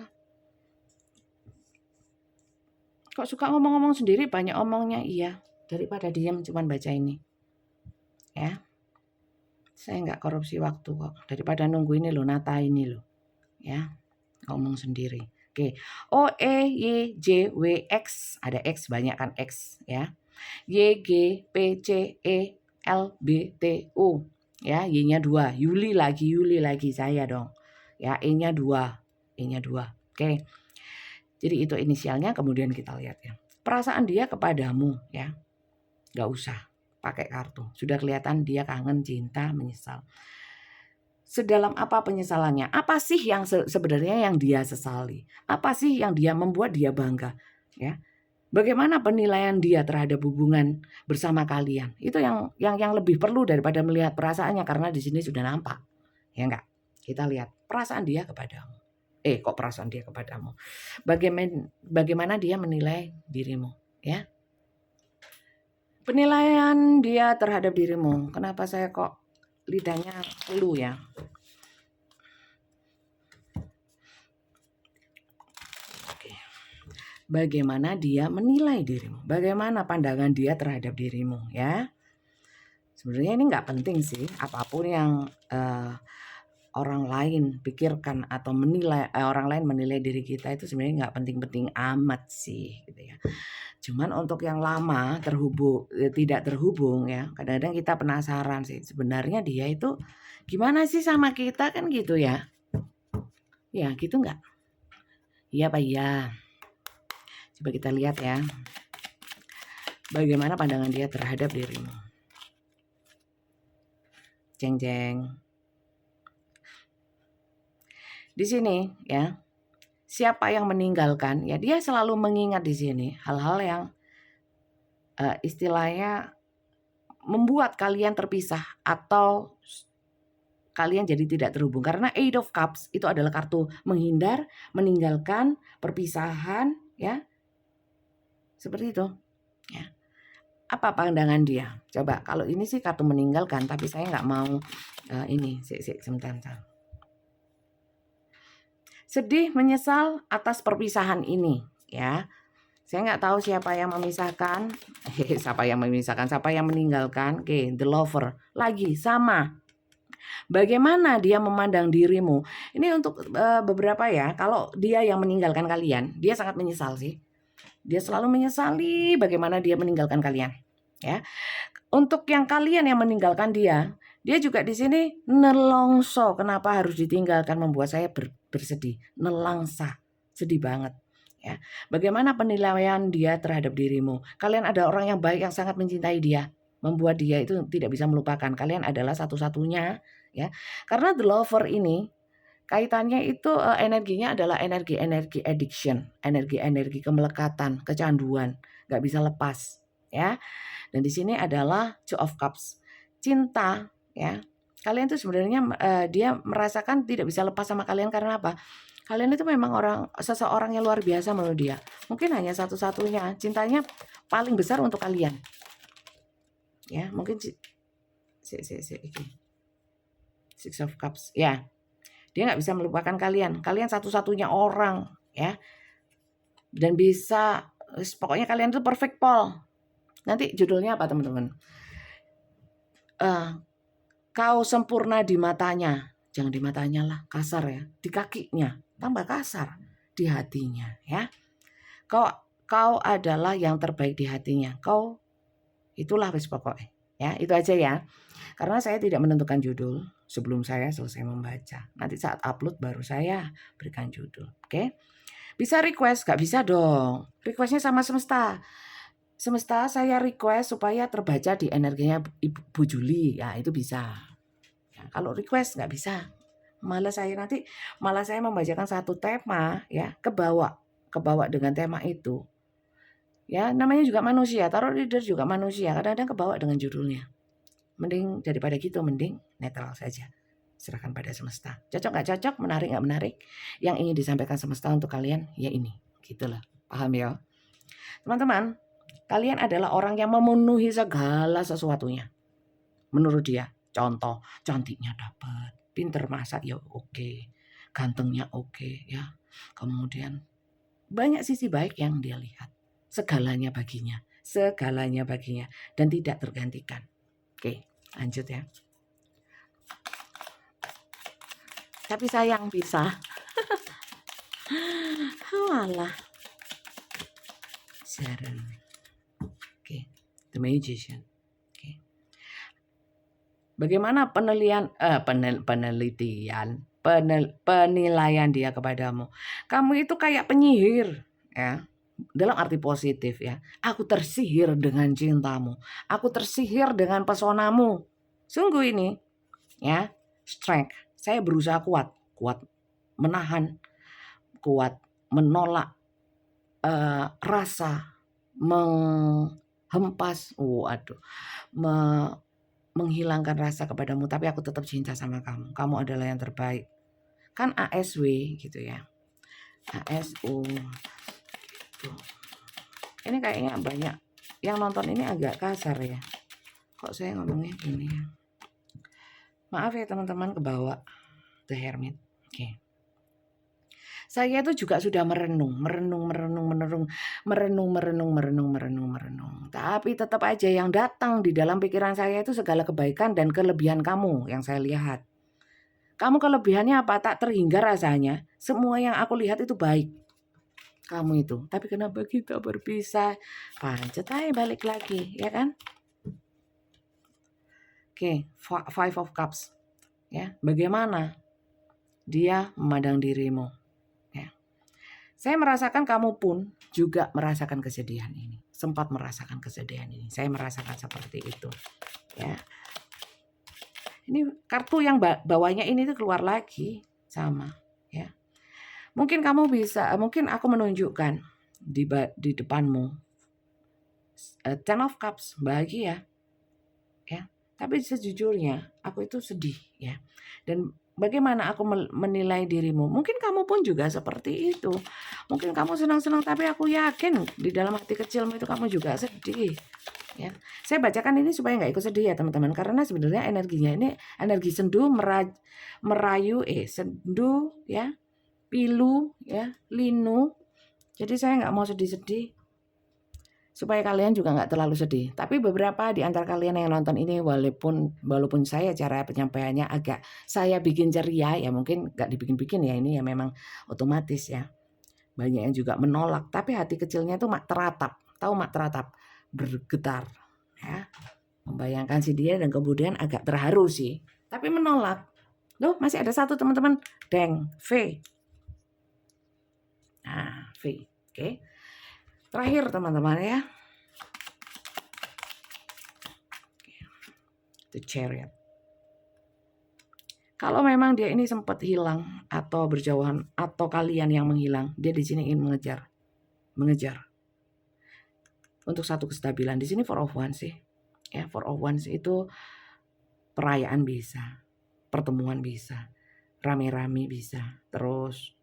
Kok suka ngomong-ngomong sendiri, banyak omongnya, iya. Daripada diam cuman baca ini. Ya. Saya nggak korupsi waktu kok. Daripada nunggu ini loh, Nata ini loh. Ya, ngomong sendiri. Oke. O, E, Y, J, W, X. Ada X, banyak kan X ya. Y, G, P, C, E, L, B, T, U. Ya, Y-nya 2. Yuli lagi saya dong. Ya, E-nya 2. E-nya 2. Oke. Jadi itu inisialnya, kemudian kita lihat ya. Perasaan dia kepadamu ya. Nggak usah pakai kartu. Sudah kelihatan dia kangen, cinta, menyesal. Sedalam apa penyesalannya? Apa sih yang sebenarnya yang dia sesali? Apa sih yang dia membuat dia bangga? Ya. Bagaimana penilaian dia terhadap hubungan bersama kalian? Itu yang lebih perlu daripada melihat perasaannya, karena di sini sudah nampak. Ya enggak? Kita lihat perasaan dia kepadamu. Kok perasaan dia kepadamu? Bagaimana dia menilai dirimu, ya? Penilaian dia terhadap dirimu. Kenapa saya kok lidahnya flu ya. Oke. Bagaimana dia menilai dirimu? Bagaimana pandangan dia terhadap dirimu ya? Sebenarnya ini nggak penting sih, apapun yang orang lain pikirkan atau menilai orang lain menilai diri kita itu sebenarnya nggak penting-penting amat sih gitu ya. Cuman untuk yang lama tidak terhubung ya, kadang-kadang kita penasaran sih sebenarnya dia itu gimana sih sama kita kan gitu ya. Ya gitu nggak? Iya Pak iya. Coba kita lihat ya. Bagaimana pandangan dia terhadap dirimu. Jeng jeng. Di sini ya, siapa yang meninggalkan ya dia selalu mengingat di sini hal-hal yang istilahnya membuat kalian terpisah atau kalian jadi tidak terhubung, karena Eight of Cups itu adalah kartu menghindar, meninggalkan, perpisahan ya. Seperti itu ya. Apa pandangan dia? Coba kalau ini sih kartu meninggalkan, tapi saya nggak mau ini sebentar. Sedih, menyesal atas perpisahan ini ya. Saya nggak tahu siapa yang memisahkan, siapa yang meninggalkan. Oke, the lover lagi sama. Bagaimana dia memandang dirimu? Ini untuk beberapa ya. Kalau dia yang meninggalkan kalian, dia sangat menyesal sih. Dia selalu menyesali bagaimana dia meninggalkan kalian. Ya, untuk yang kalian yang meninggalkan dia juga di sini nelongso. Kenapa harus ditinggalkan? Membuat saya bersedih. Nelangsa, sedih banget. Ya, bagaimana penilaian dia terhadap dirimu? Kalian ada orang yang baik yang sangat mencintai dia, membuat dia itu tidak bisa melupakan. Kalian adalah satu-satunya, ya. Karena the lover ini kaitannya itu energinya adalah energi addiction, energi kemelekatan, kecanduan, nggak bisa lepas, ya. Dan di sini adalah Two of Cups, cinta, ya. Kalian tuh sebenarnya dia merasakan tidak bisa lepas sama kalian karena apa? Kalian itu memang seseorang yang luar biasa menurut dia. Mungkin hanya satu-satunya, cintanya paling besar untuk kalian. Ya, mungkin Six of Cups, ya. Dia nggak bisa melupakan kalian. Kalian satu-satunya orang, ya. Dan bisa, pokoknya kalian itu perfect Paul. Nanti judulnya apa teman-teman? Kau sempurna di matanya. Jangan di matanya lah, kasar ya. Di kakinya, tambah kasar. Di hatinya, ya. Kau adalah yang terbaik di hatinya. Kau itulah wis pokoknya. Ya, itu aja ya. Karena saya tidak menentukan judul sebelum saya selesai membaca. Nanti saat upload baru saya berikan judul. Oke? Bisa request, gak bisa dong. Requestnya sama semesta. Semesta saya request supaya terbaca di energinya Ibu Juli. Ya, itu bisa. Ya, kalau request gak bisa. Malah saya membacakan satu tema ya, kebawa dengan tema itu. Ya, namanya juga manusia, tarot reader juga manusia, kadang-kadang kebawa dengan judulnya. Mending daripada gitu, mending netral saja. Serahkan pada semesta. Cocok gak cocok, menarik gak menarik, yang ingin disampaikan semesta untuk kalian, ya ini. Gitu lah, paham ya? Teman-teman, kalian adalah orang yang memenuhi segala sesuatunya. Menurut dia, contoh, cantiknya dapat, pinter masak ya oke, gantengnya oke ya. Kemudian banyak sisi baik yang dia lihat. Segalanya baginya dan tidak tergantikan. Oke, lanjut ya. Tapi sayang bisa. Walah. Sharon. Oke, The Magician. Oke. Bagaimana penilaian dia kepadamu? Kamu itu kayak penyihir, ya. Dalam arti positif ya. Aku tersihir dengan cintamu. Aku tersihir dengan pesonamu. Sungguh ini ya, strength. Saya berusaha kuat menahan, kuat menolak rasa menghempas, menghilangkan rasa kepadamu, tapi aku tetap cinta sama kamu. Kamu adalah yang terbaik. Kan ASW gitu ya. ASU. Gitu. Ini kayaknya banyak yang nonton ini agak kasar ya. Kok saya ngomongnya gini ya. Maaf ya teman-teman, kebawa The Hermit. Oke. Saya itu juga sudah merenung. Tapi tetap aja yang datang di dalam pikiran saya itu segala kebaikan dan kelebihan kamu yang saya lihat. Kamu kelebihannya apa? Tak terhingga rasanya. Semua yang aku lihat itu baik. Kamu itu. Tapi kenapa kita berpisah? Pancet aja balik lagi, ya kan? Oke, Five of Cups. Ya, bagaimana dia memandang dirimu? Ya. Saya merasakan kamu pun juga merasakan kesedihan ini. Sempat merasakan kesedihan ini. Saya merasakan seperti itu. Ya. Ini kartu yang bawahnya ini tuh keluar lagi sama, ya. Mungkin kamu bisa, mungkin aku menunjukkan di depanmu Ten of Cups, bahagia, ya. Tapi sejujurnya aku itu sedih, ya. Dan bagaimana aku menilai dirimu? Mungkin kamu pun juga seperti itu. Mungkin kamu senang-senang, tapi aku yakin di dalam hati kecilmu itu kamu juga sedih. Ya, saya bacakan ini supaya nggak ikut sedih ya teman-teman, karena sebenarnya energinya ini energi sendu, merayu, sendu, ya, pilu, ya, linu. Jadi saya nggak mau sedih-sedih, supaya kalian juga nggak terlalu sedih. Tapi beberapa di antara kalian yang nonton ini, walaupun saya cara penyampaiannya agak saya bikin ceria, ya mungkin nggak dibikin-bikin ya, ini ya memang otomatis ya. Banyak yang juga menolak, tapi hati kecilnya itu mak teratap, tahu mak teratap, bergetar, ya, membayangkan si dia dan kemudian agak terharu sih, tapi menolak. Loh, masih ada satu teman-teman, Deng, V. Nah, V. Oke. Terakhir teman-teman ya. The Chariot. Kalau memang dia ini sempat hilang atau berjauhan atau kalian yang menghilang, dia di sini ingin mengejar untuk satu kestabilan. Di sini Four of Wands sih. Ya, Four of Wands itu perayaan bisa, pertemuan bisa, rame-rame bisa, terus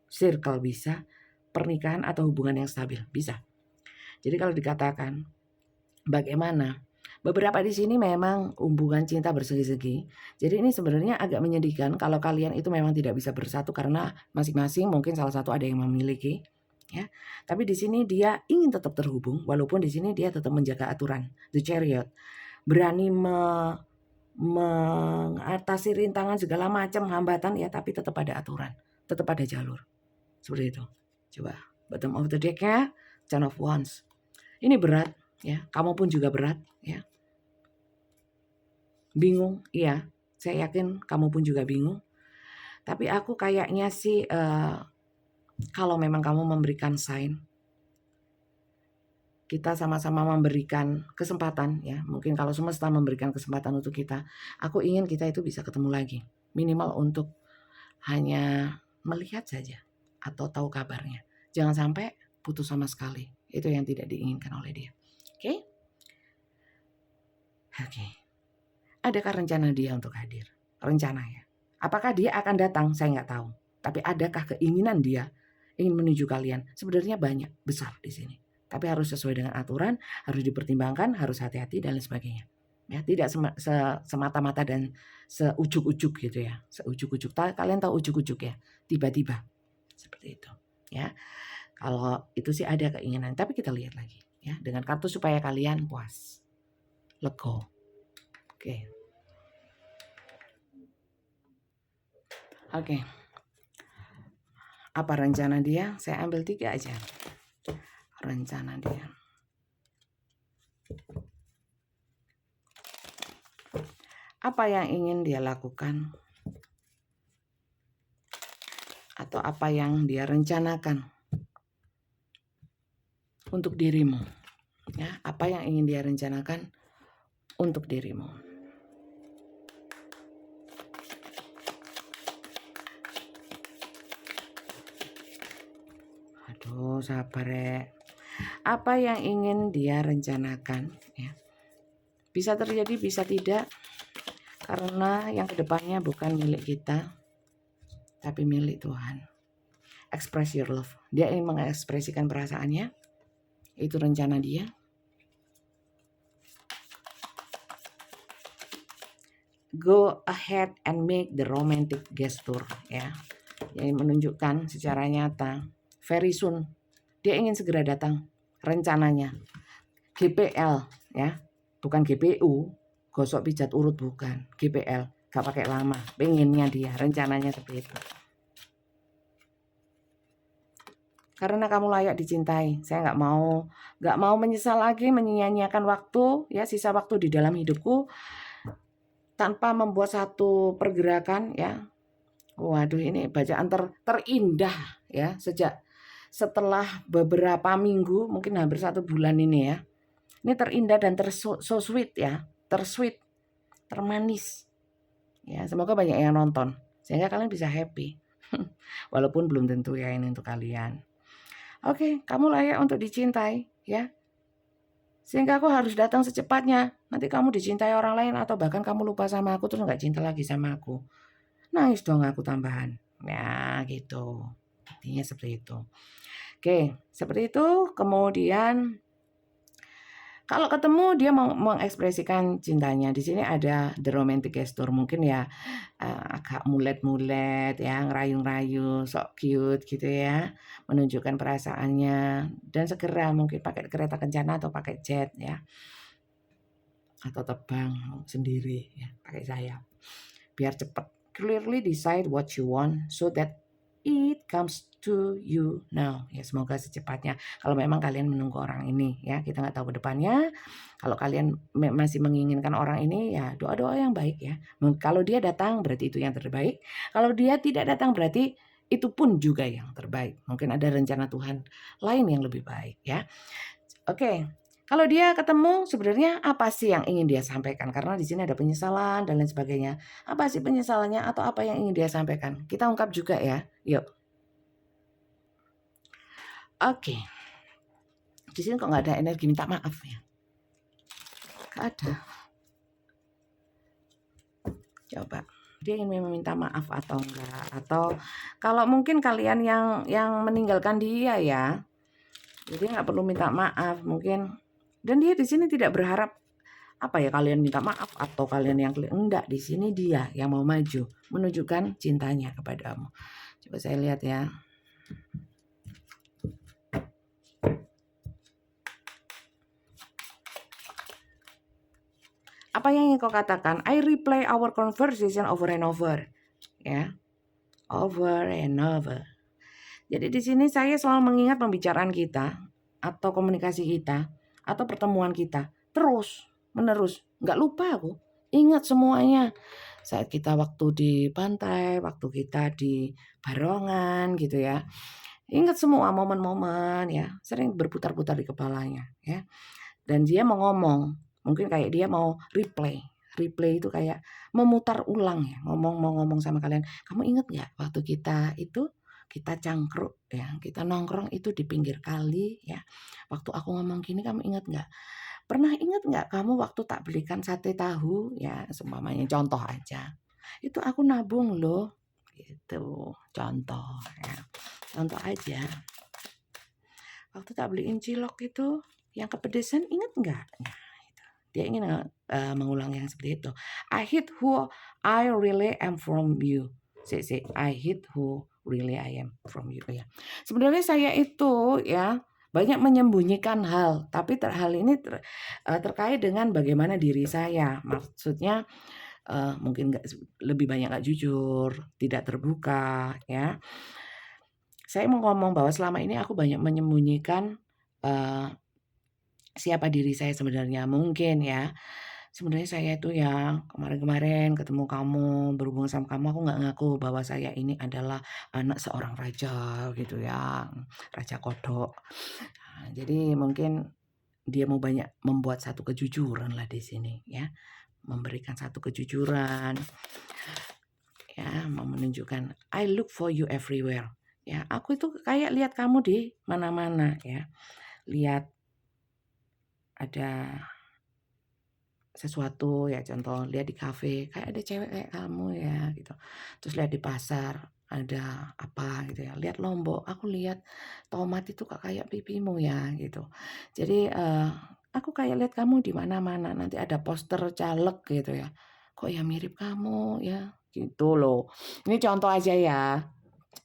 circle bisa, pernikahan atau hubungan yang stabil bisa. Jadi kalau dikatakan bagaimana, beberapa di sini memang hubungan cinta bersegi-segi. Jadi ini sebenarnya agak menyedihkan kalau kalian itu memang tidak bisa bersatu karena masing-masing mungkin salah satu ada yang memiliki, ya. Tapi di sini dia ingin tetap terhubung, walaupun di sini dia tetap menjaga aturan. The Chariot berani mengatasi rintangan segala macam hambatan ya, tapi tetap ada aturan, tetap ada jalur. Seperti itu. Coba bottom of the deck-nya Ten of Wands. Ini berat ya, kamu pun juga berat ya. Bingung, iya. Saya yakin kamu pun juga bingung. Tapi aku kayaknya sih kalau memang kamu memberikan sign, kita sama-sama memberikan kesempatan ya. Mungkin kalau semesta memberikan kesempatan untuk kita, aku ingin kita itu bisa ketemu lagi. Minimal untuk hanya melihat saja atau tahu kabarnya. Jangan sampai putus sama sekali. Itu yang tidak diinginkan oleh dia. Oke? Oke. Adakah rencana dia untuk hadir? Rencana ya. Apakah dia akan datang? Saya nggak tahu. Tapi adakah keinginan dia ingin menuju kalian? Sebenarnya banyak, besar di sini. Tapi harus sesuai dengan aturan, harus dipertimbangkan, harus hati-hati dan lain sebagainya. Ya, tidak semata-mata dan seujuk-ujuk gitu ya. Seujuk-ujuk. Kalian tahu ujuk-ujuk ya? Tiba-tiba. Seperti itu. Ya. Kalau itu sih ada keinginan, tapi kita lihat lagi ya dengan kartu supaya kalian puas. Lego. Oke. Oke. Apa rencana dia? Saya ambil 3 aja. Rencana dia. Apa yang ingin dia lakukan? Atau apa yang dia rencanakan untuk dirimu? Ya, apa yang ingin dia rencanakan untuk dirimu? Aduh, sabar ya. Apa yang ingin dia rencanakan ya. Bisa terjadi, bisa tidak. Karena yang kedepannya bukan milik kita, tapi milik Tuhan. Express your love. Dia ingin mengekspresikan perasaannya. Itu rencana dia. go ahead and make the romantic gesture, ya. Yang menunjukkan secara nyata very soon dia ingin segera datang rencananya. GPL, ya, bukan GPU, gosok pijat urut, bukan. GPL, gak pakai lama, pengennya dia, rencananya seperti itu. Karena kamu layak dicintai, saya nggak mau menyesal lagi menyia-nyiakan waktu, ya, sisa waktu di dalam hidupku tanpa membuat satu pergerakan, ya. Waduh, ini bacaan terindah, ya, setelah beberapa minggu, mungkin hampir 1 bulan ini, ya. Ini terindah dan so sweet, ya, tersweet, termanis. Ya, semoga banyak yang nonton sehingga kalian bisa happy. Walaupun belum tentu ya ini untuk kalian. Oke, kamu layak untuk dicintai, ya. Sehingga aku harus datang secepatnya. Nanti kamu dicintai orang lain atau bahkan kamu lupa sama aku terus nggak cinta lagi sama aku. Nangis dong aku tambahan. Ya, gitu. Intinya seperti itu. Oke, seperti itu. Kemudian kalau ketemu dia mengekspresikan cintanya. Di sini ada the romantic gesture, mungkin ya agak mulet-mulet, ya, ngerayu-ngerayu, sok cute gitu ya, menunjukkan perasaannya dan segera mungkin pakai kereta kencana atau pakai jet, ya, atau terbang sendiri, ya, pakai sayap biar cepat. Clearly decide what you want so that it comes to you now. Ya, semoga secepatnya. Kalau memang kalian menunggu orang ini, ya, kita nggak tahu ke depannya. Kalau kalian masih menginginkan orang ini, ya doa-doa yang baik, ya. Kalau dia datang berarti itu yang terbaik. Kalau dia tidak datang berarti itu pun juga yang terbaik. Mungkin ada rencana Tuhan lain yang lebih baik, ya. Oke. Kalau dia ketemu sebenarnya apa sih yang ingin dia sampaikan? Karena di sini ada penyesalan dan lain sebagainya. Apa sih penyesalannya atau apa yang ingin dia sampaikan? Kita ungkap juga, ya. Yuk. Oke. Di sini kok nggak ada energi minta maaf, ya? Nggak ada. Coba. Dia ingin meminta maaf atau enggak? Atau kalau mungkin kalian yang meninggalkan dia, ya. Jadi nggak perlu minta maaf mungkin. Dan dia di sini tidak berharap apa ya kalian minta maaf atau kalian yang enggak, di sini dia yang mau maju menunjukkan cintanya kepadamu. Coba saya lihat, ya. Apa yang ingin kau katakan? I replay our conversation over and over, ya, over and over. Jadi di sini saya selalu mengingat pembicaraan kita atau komunikasi kita atau pertemuan kita terus menerus, nggak lupa aku, ingat semuanya. Saat kita waktu di pantai, waktu kita di Barongan gitu, ya. Ingat semua momen-momen, ya, sering berputar-putar di kepalanya, ya. Dan dia mau ngomong, mungkin kayak dia mau replay. Replay itu kayak memutar ulang, ya, mau ngomong sama kalian. Kamu ingat nggak waktu kita cangkruk, ya, kita nongkrong itu di pinggir kali, ya. Waktu aku ngomong gini kamu ingat nggak? Pernah ingat nggak kamu waktu tak belikan sate tahu, ya, seumpamanya contoh aja. Itu aku nabung loh, gitu. Contoh, ya. Contoh aja. Waktu tak beliin cilok itu yang kepedesan ingat nggak? Nah, itu. Dia ingin mengulang yang seperti itu. I hate who I really am from you. I hate who really I am from you, ya. Sebenarnya saya itu, ya, banyak menyembunyikan hal, tapi hal ini terkait dengan bagaimana diri saya. Maksudnya mungkin lebih banyak nggak jujur, tidak terbuka, ya. Saya mau ngomong bahwa selama ini aku banyak menyembunyikan siapa diri saya sebenarnya. Mungkin, ya, sebenarnya saya itu yang kemarin-kemarin ketemu kamu, berhubungan sama kamu, aku nggak ngaku bahwa saya ini adalah anak seorang raja gitu, ya, raja kodok. Nah, jadi mungkin dia mau banyak membuat satu kejujuran lah di sini, ya, memberikan satu kejujuran, ya, mau menunjukkan I look for you everywhere, ya, aku itu kayak lihat kamu di mana-mana, ya, lihat ada sesuatu, ya, contoh lihat di kafe kayak ada cewek kayak kamu, ya, gitu. Terus lihat di pasar ada apa gitu, ya, lihat Lombok aku lihat tomat itu kok kayak pipimu, ya, gitu. Jadi aku kayak lihat kamu di mana-mana, nanti ada poster caleg gitu, ya, kok ya mirip kamu ya, gitu loh. Ini contoh aja ya,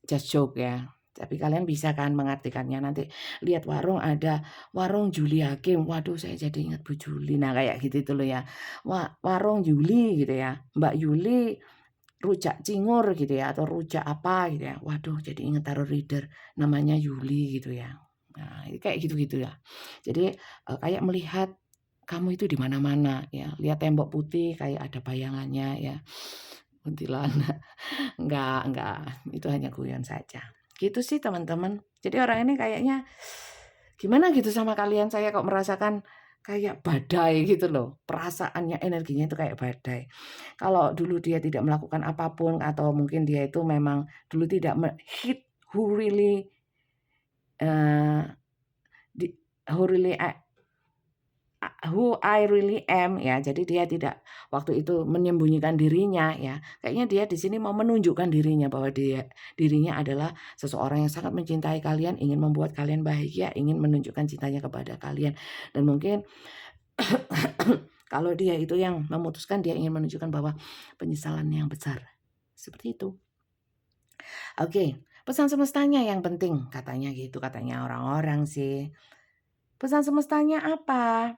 just joke ya. Tapi kalian bisa kan mengartikannya, nanti lihat warung ada warung Juli Hakim, waduh saya jadi ingat Bu Juli, nah kayak gitu itu loh ya. Warung Yuli gitu ya, Mbak Yuli rujak cingur gitu ya, atau rujak apa gitu ya, waduh jadi ingat taruh reader namanya Yuli gitu ya. Nah kayak gitu-gitu ya. Jadi kayak melihat kamu itu di mana-mana ya, lihat tembok putih kayak ada bayangannya ya, kuntilanak. Enggak, itu hanya guyon saja. Gitu sih teman-teman. Jadi orang ini kayaknya gimana gitu sama kalian, saya kok merasakan kayak badai gitu loh. Perasaannya, energinya itu kayak badai. Kalau dulu dia tidak melakukan apapun atau mungkin dia itu memang dulu tidak hit who really uh, who really who I really am ya. Jadi dia tidak waktu itu menyembunyikan dirinya ya. Kayaknya dia di sini mau menunjukkan dirinya bahwa dirinya adalah seseorang yang sangat mencintai kalian, ingin membuat kalian bahagia, ingin menunjukkan cintanya kepada kalian. Dan mungkin kalau dia itu yang memutuskan, dia ingin menunjukkan bahwa penyesalan yang besar. Seperti itu. Oke, pesan semestanya yang penting katanya gitu, katanya orang-orang sih. Pesan semestanya apa?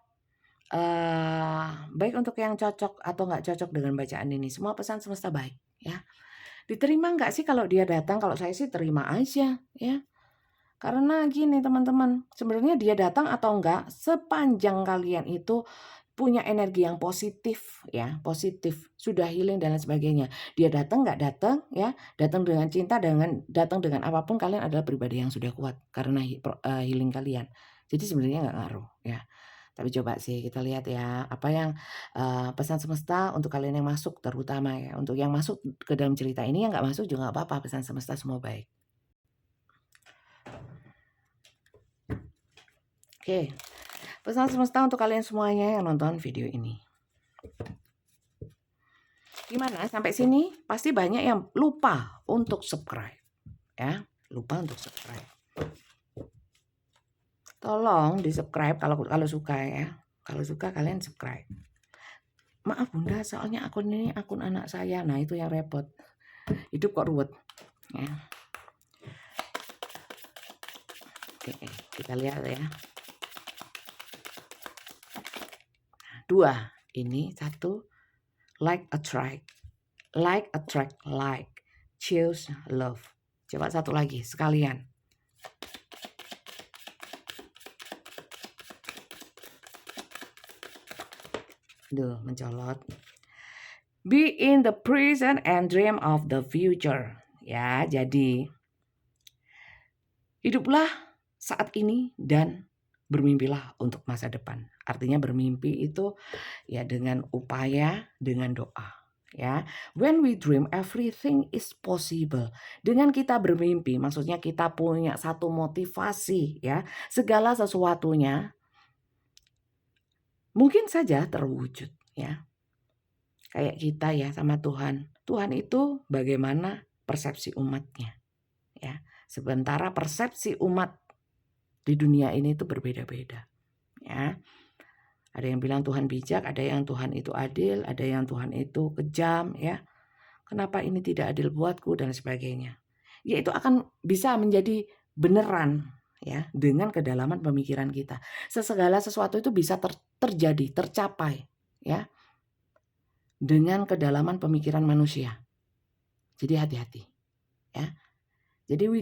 Baik untuk yang cocok atau nggak cocok dengan bacaan ini, semua pesan semesta baik ya. Diterima nggak sih kalau dia datang? Kalau saya sih terima aja ya. Karena gini teman-teman, sebenarnya dia datang atau enggak, sepanjang kalian itu punya energi yang positif ya, positif, sudah healing dan lain sebagainya. Dia datang nggak datang ya, datang dengan cinta, datang dengan apapun, kalian adalah pribadi yang sudah kuat karena healing kalian. Jadi sebenarnya nggak ngaruh ya. Tapi coba sih kita lihat ya, apa yang pesan semesta untuk kalian yang masuk terutama ya. Untuk yang masuk ke dalam cerita ini, yang nggak masuk juga nggak apa-apa, pesan semesta semua baik. Oke, pesan semesta untuk kalian semuanya yang nonton video ini. Gimana sampai sini? Pasti banyak yang lupa untuk subscribe ya, lupa untuk subscribe. Tolong di-subscribe kalau suka ya. Kalau suka kalian subscribe. Maaf Bunda, soalnya akun ini akun anak saya. Nah, itu yang repot. Hidup kok ruwet ya. Oke, kita lihat ya. 2, ini 1, like attract, like, choose love. Coba satu lagi sekalian. Duh, mencolot. Be in the present and dream of the future. Ya, jadi hiduplah saat ini dan bermimpilah untuk masa depan. Artinya bermimpi itu ya dengan upaya, dengan doa. Ya, when we dream everything is possible. Dengan kita bermimpi, maksudnya kita punya satu motivasi ya, segala sesuatunya mungkin saja terwujud ya. Kayak kita ya sama Tuhan. Tuhan itu bagaimana persepsi umatnya ya. Sementara persepsi umat di dunia ini itu berbeda-beda ya. Ada yang bilang Tuhan bijak, ada yang Tuhan itu adil, ada yang Tuhan itu kejam ya. Kenapa ini tidak adil buatku dan sebagainya. Ya itu akan bisa menjadi beneran ya dengan kedalaman pemikiran kita. Segala sesuatu itu bisa terjadi, tercapai ya dengan kedalaman pemikiran manusia. Jadi hati-hati ya. Jadi we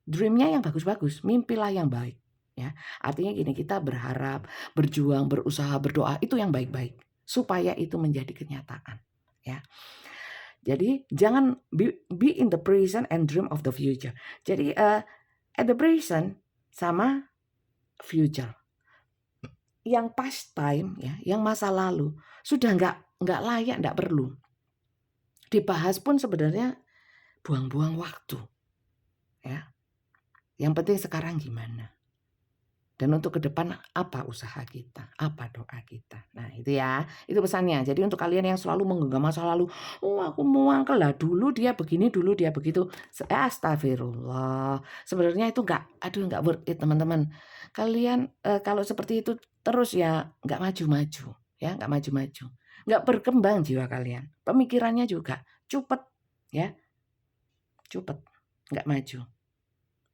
dreamnya yang bagus-bagus, mimpilah yang baik ya. Artinya gini, kita berharap, berjuang, berusaha, berdoa itu yang baik-baik supaya itu menjadi kenyataan ya. Jadi jangan be in the present and dream of the future. Jadi at the present sama future. Yang past time ya, yang masa lalu sudah nggak layak, nggak perlu dibahas pun sebenarnya, buang-buang waktu ya. Yang penting sekarang gimana. Dan untuk ke depan apa usaha kita, apa doa kita. Nah itu ya, itu pesannya. Jadi untuk kalian yang selalu menggenggam masa lalu, oh aku mau angkel lah, dulu dia begini, dulu dia begitu. Astagfirullah. Sebenarnya itu nggak worth it teman-teman. Kalian kalau seperti itu terus ya nggak maju-maju, ya nggak maju-maju. nggak berkembang jiwa kalian. Pemikirannya juga cupet, ya, cupet, nggak maju.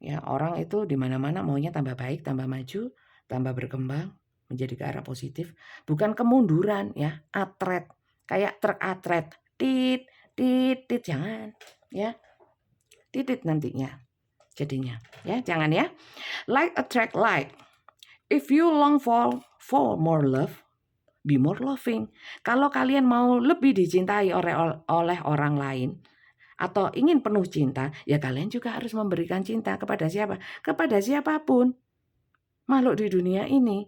Ya, orang itu di mana-mana maunya tambah baik, tambah maju, tambah berkembang, menjadi ke arah positif, bukan kemunduran, ya, atret, kayak truk atret, tit, tit, tit, jangan, ya, titit nantinya, jadinya, ya, jangan ya. Like attract like. If you long for more love, be more loving. Kalau kalian mau lebih dicintai oleh orang lain, atau ingin penuh cinta, ya kalian juga harus memberikan cinta kepada siapa? Kepada siapapun. Makhluk di dunia ini,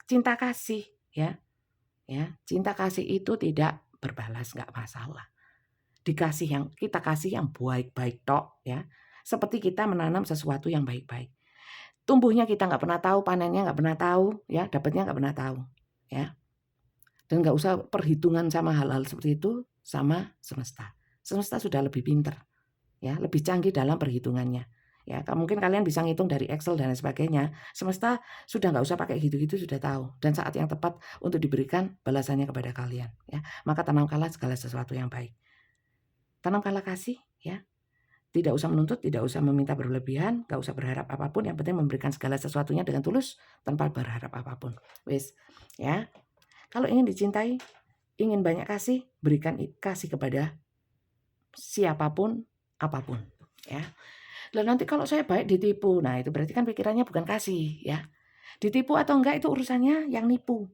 cinta kasih, ya. Ya, cinta kasih itu tidak berbalas, nggak masalah. Dikasih yang kita kasih yang baik-baik tok, ya. Seperti kita menanam sesuatu yang baik-baik. Tumbuhnya kita nggak pernah tahu, panennya nggak pernah tahu, ya, dapatnya nggak pernah tahu, ya. Dan nggak usah perhitungan sama hal-hal seperti itu sama semesta. Semesta sudah lebih pintar, ya, lebih canggih dalam perhitungannya. Ya, mungkin kalian bisa ngitung dari Excel dan lain sebagainya. Semesta sudah nggak usah pakai gitu-gitu, sudah tahu. Dan saat yang tepat untuk diberikan balasannya kepada kalian. Ya, maka tanamkanlah segala sesuatu yang baik. Tanamkanlah kasih, ya. Tidak usah menuntut, tidak usah meminta berlebihan, nggak usah berharap apapun. Yang penting memberikan segala sesuatunya dengan tulus tanpa berharap apapun. Wis, ya. Kalau ingin dicintai, ingin banyak kasih, berikan kasih kepada siapapun, apapun, ya. Dan nanti kalau saya baik ditipu, nah itu berarti kan pikirannya bukan kasih, ya. Ditipu atau enggak itu urusannya yang nipu.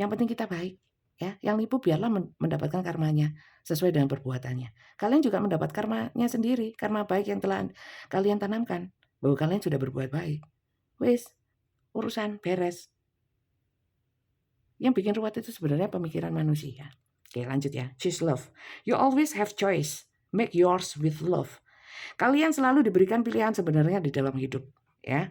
Yang penting kita baik, ya. Yang nipu biarlah mendapatkan karmanya sesuai dengan perbuatannya. Kalian juga mendapat karmanya sendiri, karma baik yang telah kalian tanamkan bahwa kalian sudah berbuat baik. Wis, urusan beres. Yang bikin ruwet itu sebenarnya pemikiran manusia. Oke, lanjut ya. Choose love. You always have choice. Make yours with love. Kalian selalu diberikan pilihan sebenarnya di dalam hidup, ya.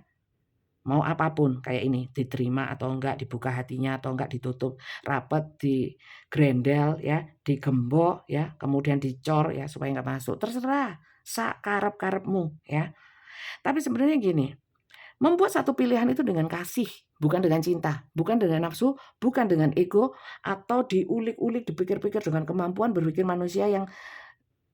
Mau apapun kayak ini, diterima atau enggak, dibuka hatinya atau enggak, ditutup rapat, digrendel, ya, digembok, ya, kemudian dicor, ya, supaya enggak masuk. Terserah, sakarep-karepmu, ya. Tapi sebenarnya gini, membuat satu pilihan itu dengan kasih, bukan dengan cinta, bukan dengan nafsu, bukan dengan ego, atau diulik-ulik, dipikir-pikir dengan kemampuan berpikir manusia yang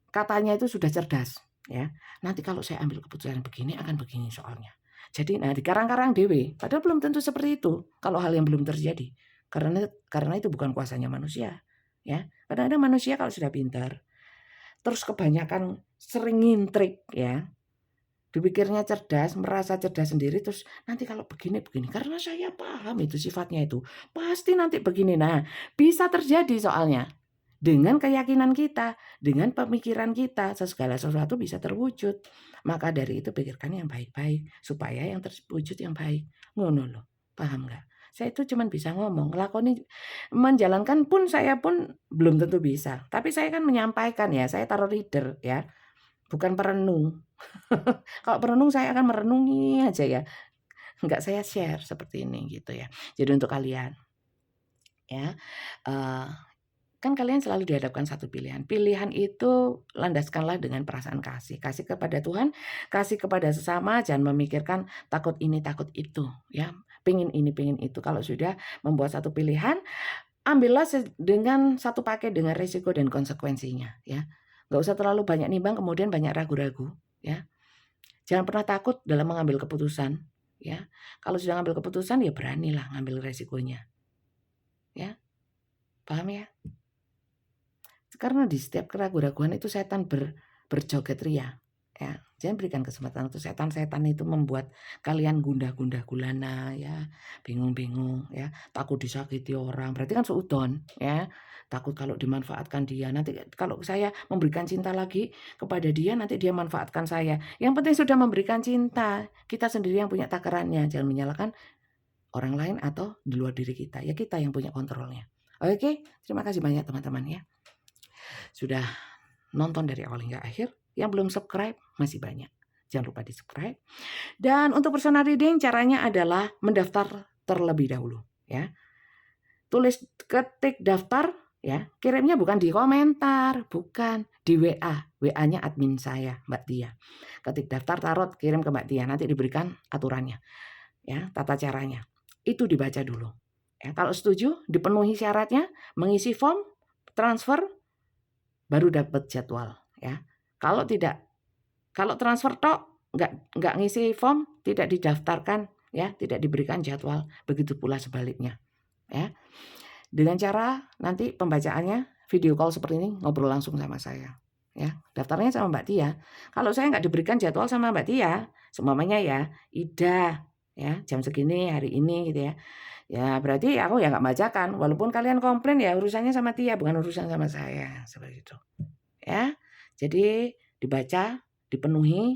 katanya itu sudah cerdas, ya. Nanti kalau saya ambil keputusan begini akan begini soalnya. Jadi nah dikarang-karang dewe, padahal belum tentu seperti itu kalau hal yang belum terjadi. Karena itu bukan kuasanya manusia, ya. Kadang-kadang manusia kalau sudah pintar, terus kebanyakan sering ngintrik, ya. Dipikirnya cerdas, merasa cerdas sendiri, terus nanti kalau begini-begini, karena saya paham itu sifatnya itu, pasti nanti begini. Nah, bisa terjadi soalnya. Dengan keyakinan kita, dengan pemikiran kita, segala sesuatu bisa terwujud. Maka dari itu pikirkan yang baik-baik, supaya yang terwujud yang baik. Ngono loh, paham nggak? Saya itu cuma bisa ngomong, ngelakoni, menjalankan pun saya pun belum tentu bisa. Tapi saya kan menyampaikan ya, saya taruh reader ya, bukan perenung. Kalau perenung saya akan merenungi aja ya, nggak saya share seperti ini gitu ya. Jadi untuk kalian, ya, kan kalian selalu dihadapkan satu pilihan. Pilihan itu landaskanlah dengan perasaan kasih. Kasih kepada Tuhan, kasih kepada sesama, jangan memikirkan takut ini, takut itu, ya. Pengen ini, pengen itu. Kalau sudah membuat satu pilihan, ambillah dengan satu paket dengan risiko dan konsekuensinya, ya. Nggak usah terlalu banyak nimbang, kemudian banyak ragu-ragu, ya. Jangan pernah takut dalam mengambil keputusan, ya. Kalau sudah ngambil keputusan, ya beranilah ngambil resikonya, ya. Paham ya? Karena di setiap keraguan-raguan itu setan berjoget ria, ya. Jangan berikan kesempatan untuk setan-setan itu membuat kalian gundah-gundah gulana, ya, bingung-bingung, ya, takut disakiti orang. Berarti kan seudon, ya. Takut kalau dimanfaatkan dia. Nanti kalau saya memberikan cinta lagi kepada dia, nanti dia manfaatkan saya. Yang penting sudah memberikan cinta. Kita sendiri yang punya takarannya. Jangan menyalahkan orang lain atau di luar diri kita. Ya kita yang punya kontrolnya. Oke, terima kasih banyak teman-teman ya. Sudah nonton dari awal hingga akhir. Yang belum subscribe masih banyak. Jangan lupa di subscribe. Dan untuk personal reading caranya adalah mendaftar terlebih dahulu, ya. Tulis, ketik daftar, ya. Kirimnya bukan di komentar, bukan di WA. WA-nya admin saya, Mbak Tia. Ketik daftar, taruh, kirim ke Mbak Tia. Nanti diberikan aturannya, ya, tata caranya. Itu dibaca dulu. Ya, kalau setuju, dipenuhi syaratnya, mengisi form, transfer baru dapat jadwal ya. Kalau transfer tok nggak ngisi form, tidak didaftarkan ya, tidak diberikan jadwal. Begitu pula sebaliknya ya. Dengan cara nanti pembacaannya video call seperti ini, ngobrol langsung sama saya ya. Daftarnya sama Mbak Tia. Kalau saya nggak diberikan jadwal sama Mbak Tia, semuanya ya Ida ya jam segini hari ini gitu ya. Ya berarti aku ya nggak bacakan, walaupun kalian komplain ya urusannya sama Tia, bukan urusan sama saya, seperti itu. Ya. Jadi dibaca, dipenuhi,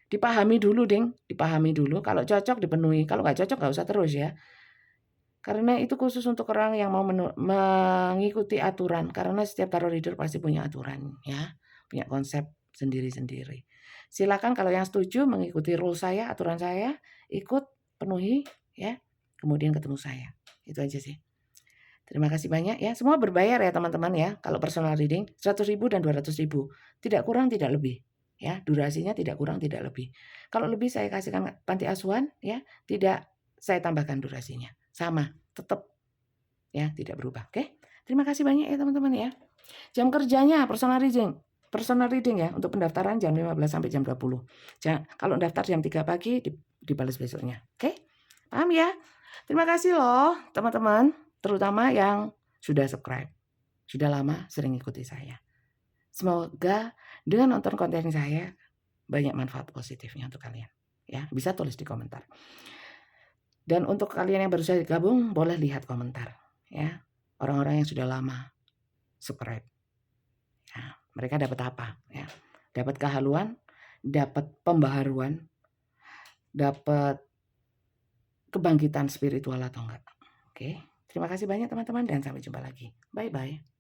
dipahami dulu, Ding, dipahami dulu. Kalau cocok dipenuhi, kalau nggak cocok nggak usah terus ya. Karena itu khusus untuk orang yang mau mengikuti aturan, karena setiap tarot reader pasti punya aturan ya, punya konsep sendiri-sendiri. Silakan kalau yang setuju mengikuti rule saya, aturan saya, ikut, penuhi ya. Kemudian ketemu saya. Itu aja sih. Terima kasih banyak ya. Semua berbayar ya teman-teman ya. Kalau personal reading 100.000 dan 200.000. Tidak kurang, tidak lebih. Ya, durasinya tidak kurang, tidak lebih. Kalau lebih saya kasihkan panti asuhan ya, tidak saya tambahkan durasinya. Sama, tetap ya, tidak berubah. Oke. Terima kasih banyak ya teman-teman ya. Jam kerjanya personal reading ya, untuk pendaftaran jam 15 sampai jam 20. Kalau daftar jam 3 pagi dibalas besoknya. Oke? Paham ya? Terima kasih loh teman-teman, terutama yang sudah subscribe. Sudah lama sering ikuti saya. Semoga dengan nonton konten saya banyak manfaat positifnya untuk kalian. Ya, bisa tulis di komentar. Dan untuk kalian yang baru saja gabung, boleh lihat komentar ya. Orang-orang yang sudah lama subscribe. Ya, mereka dapat apa ya? Dapat kehaluan, dapat pembaharuan, dapat kebangkitan spiritual atau enggak. Oke. Terima kasih banyak teman-teman dan sampai jumpa lagi. Bye-bye.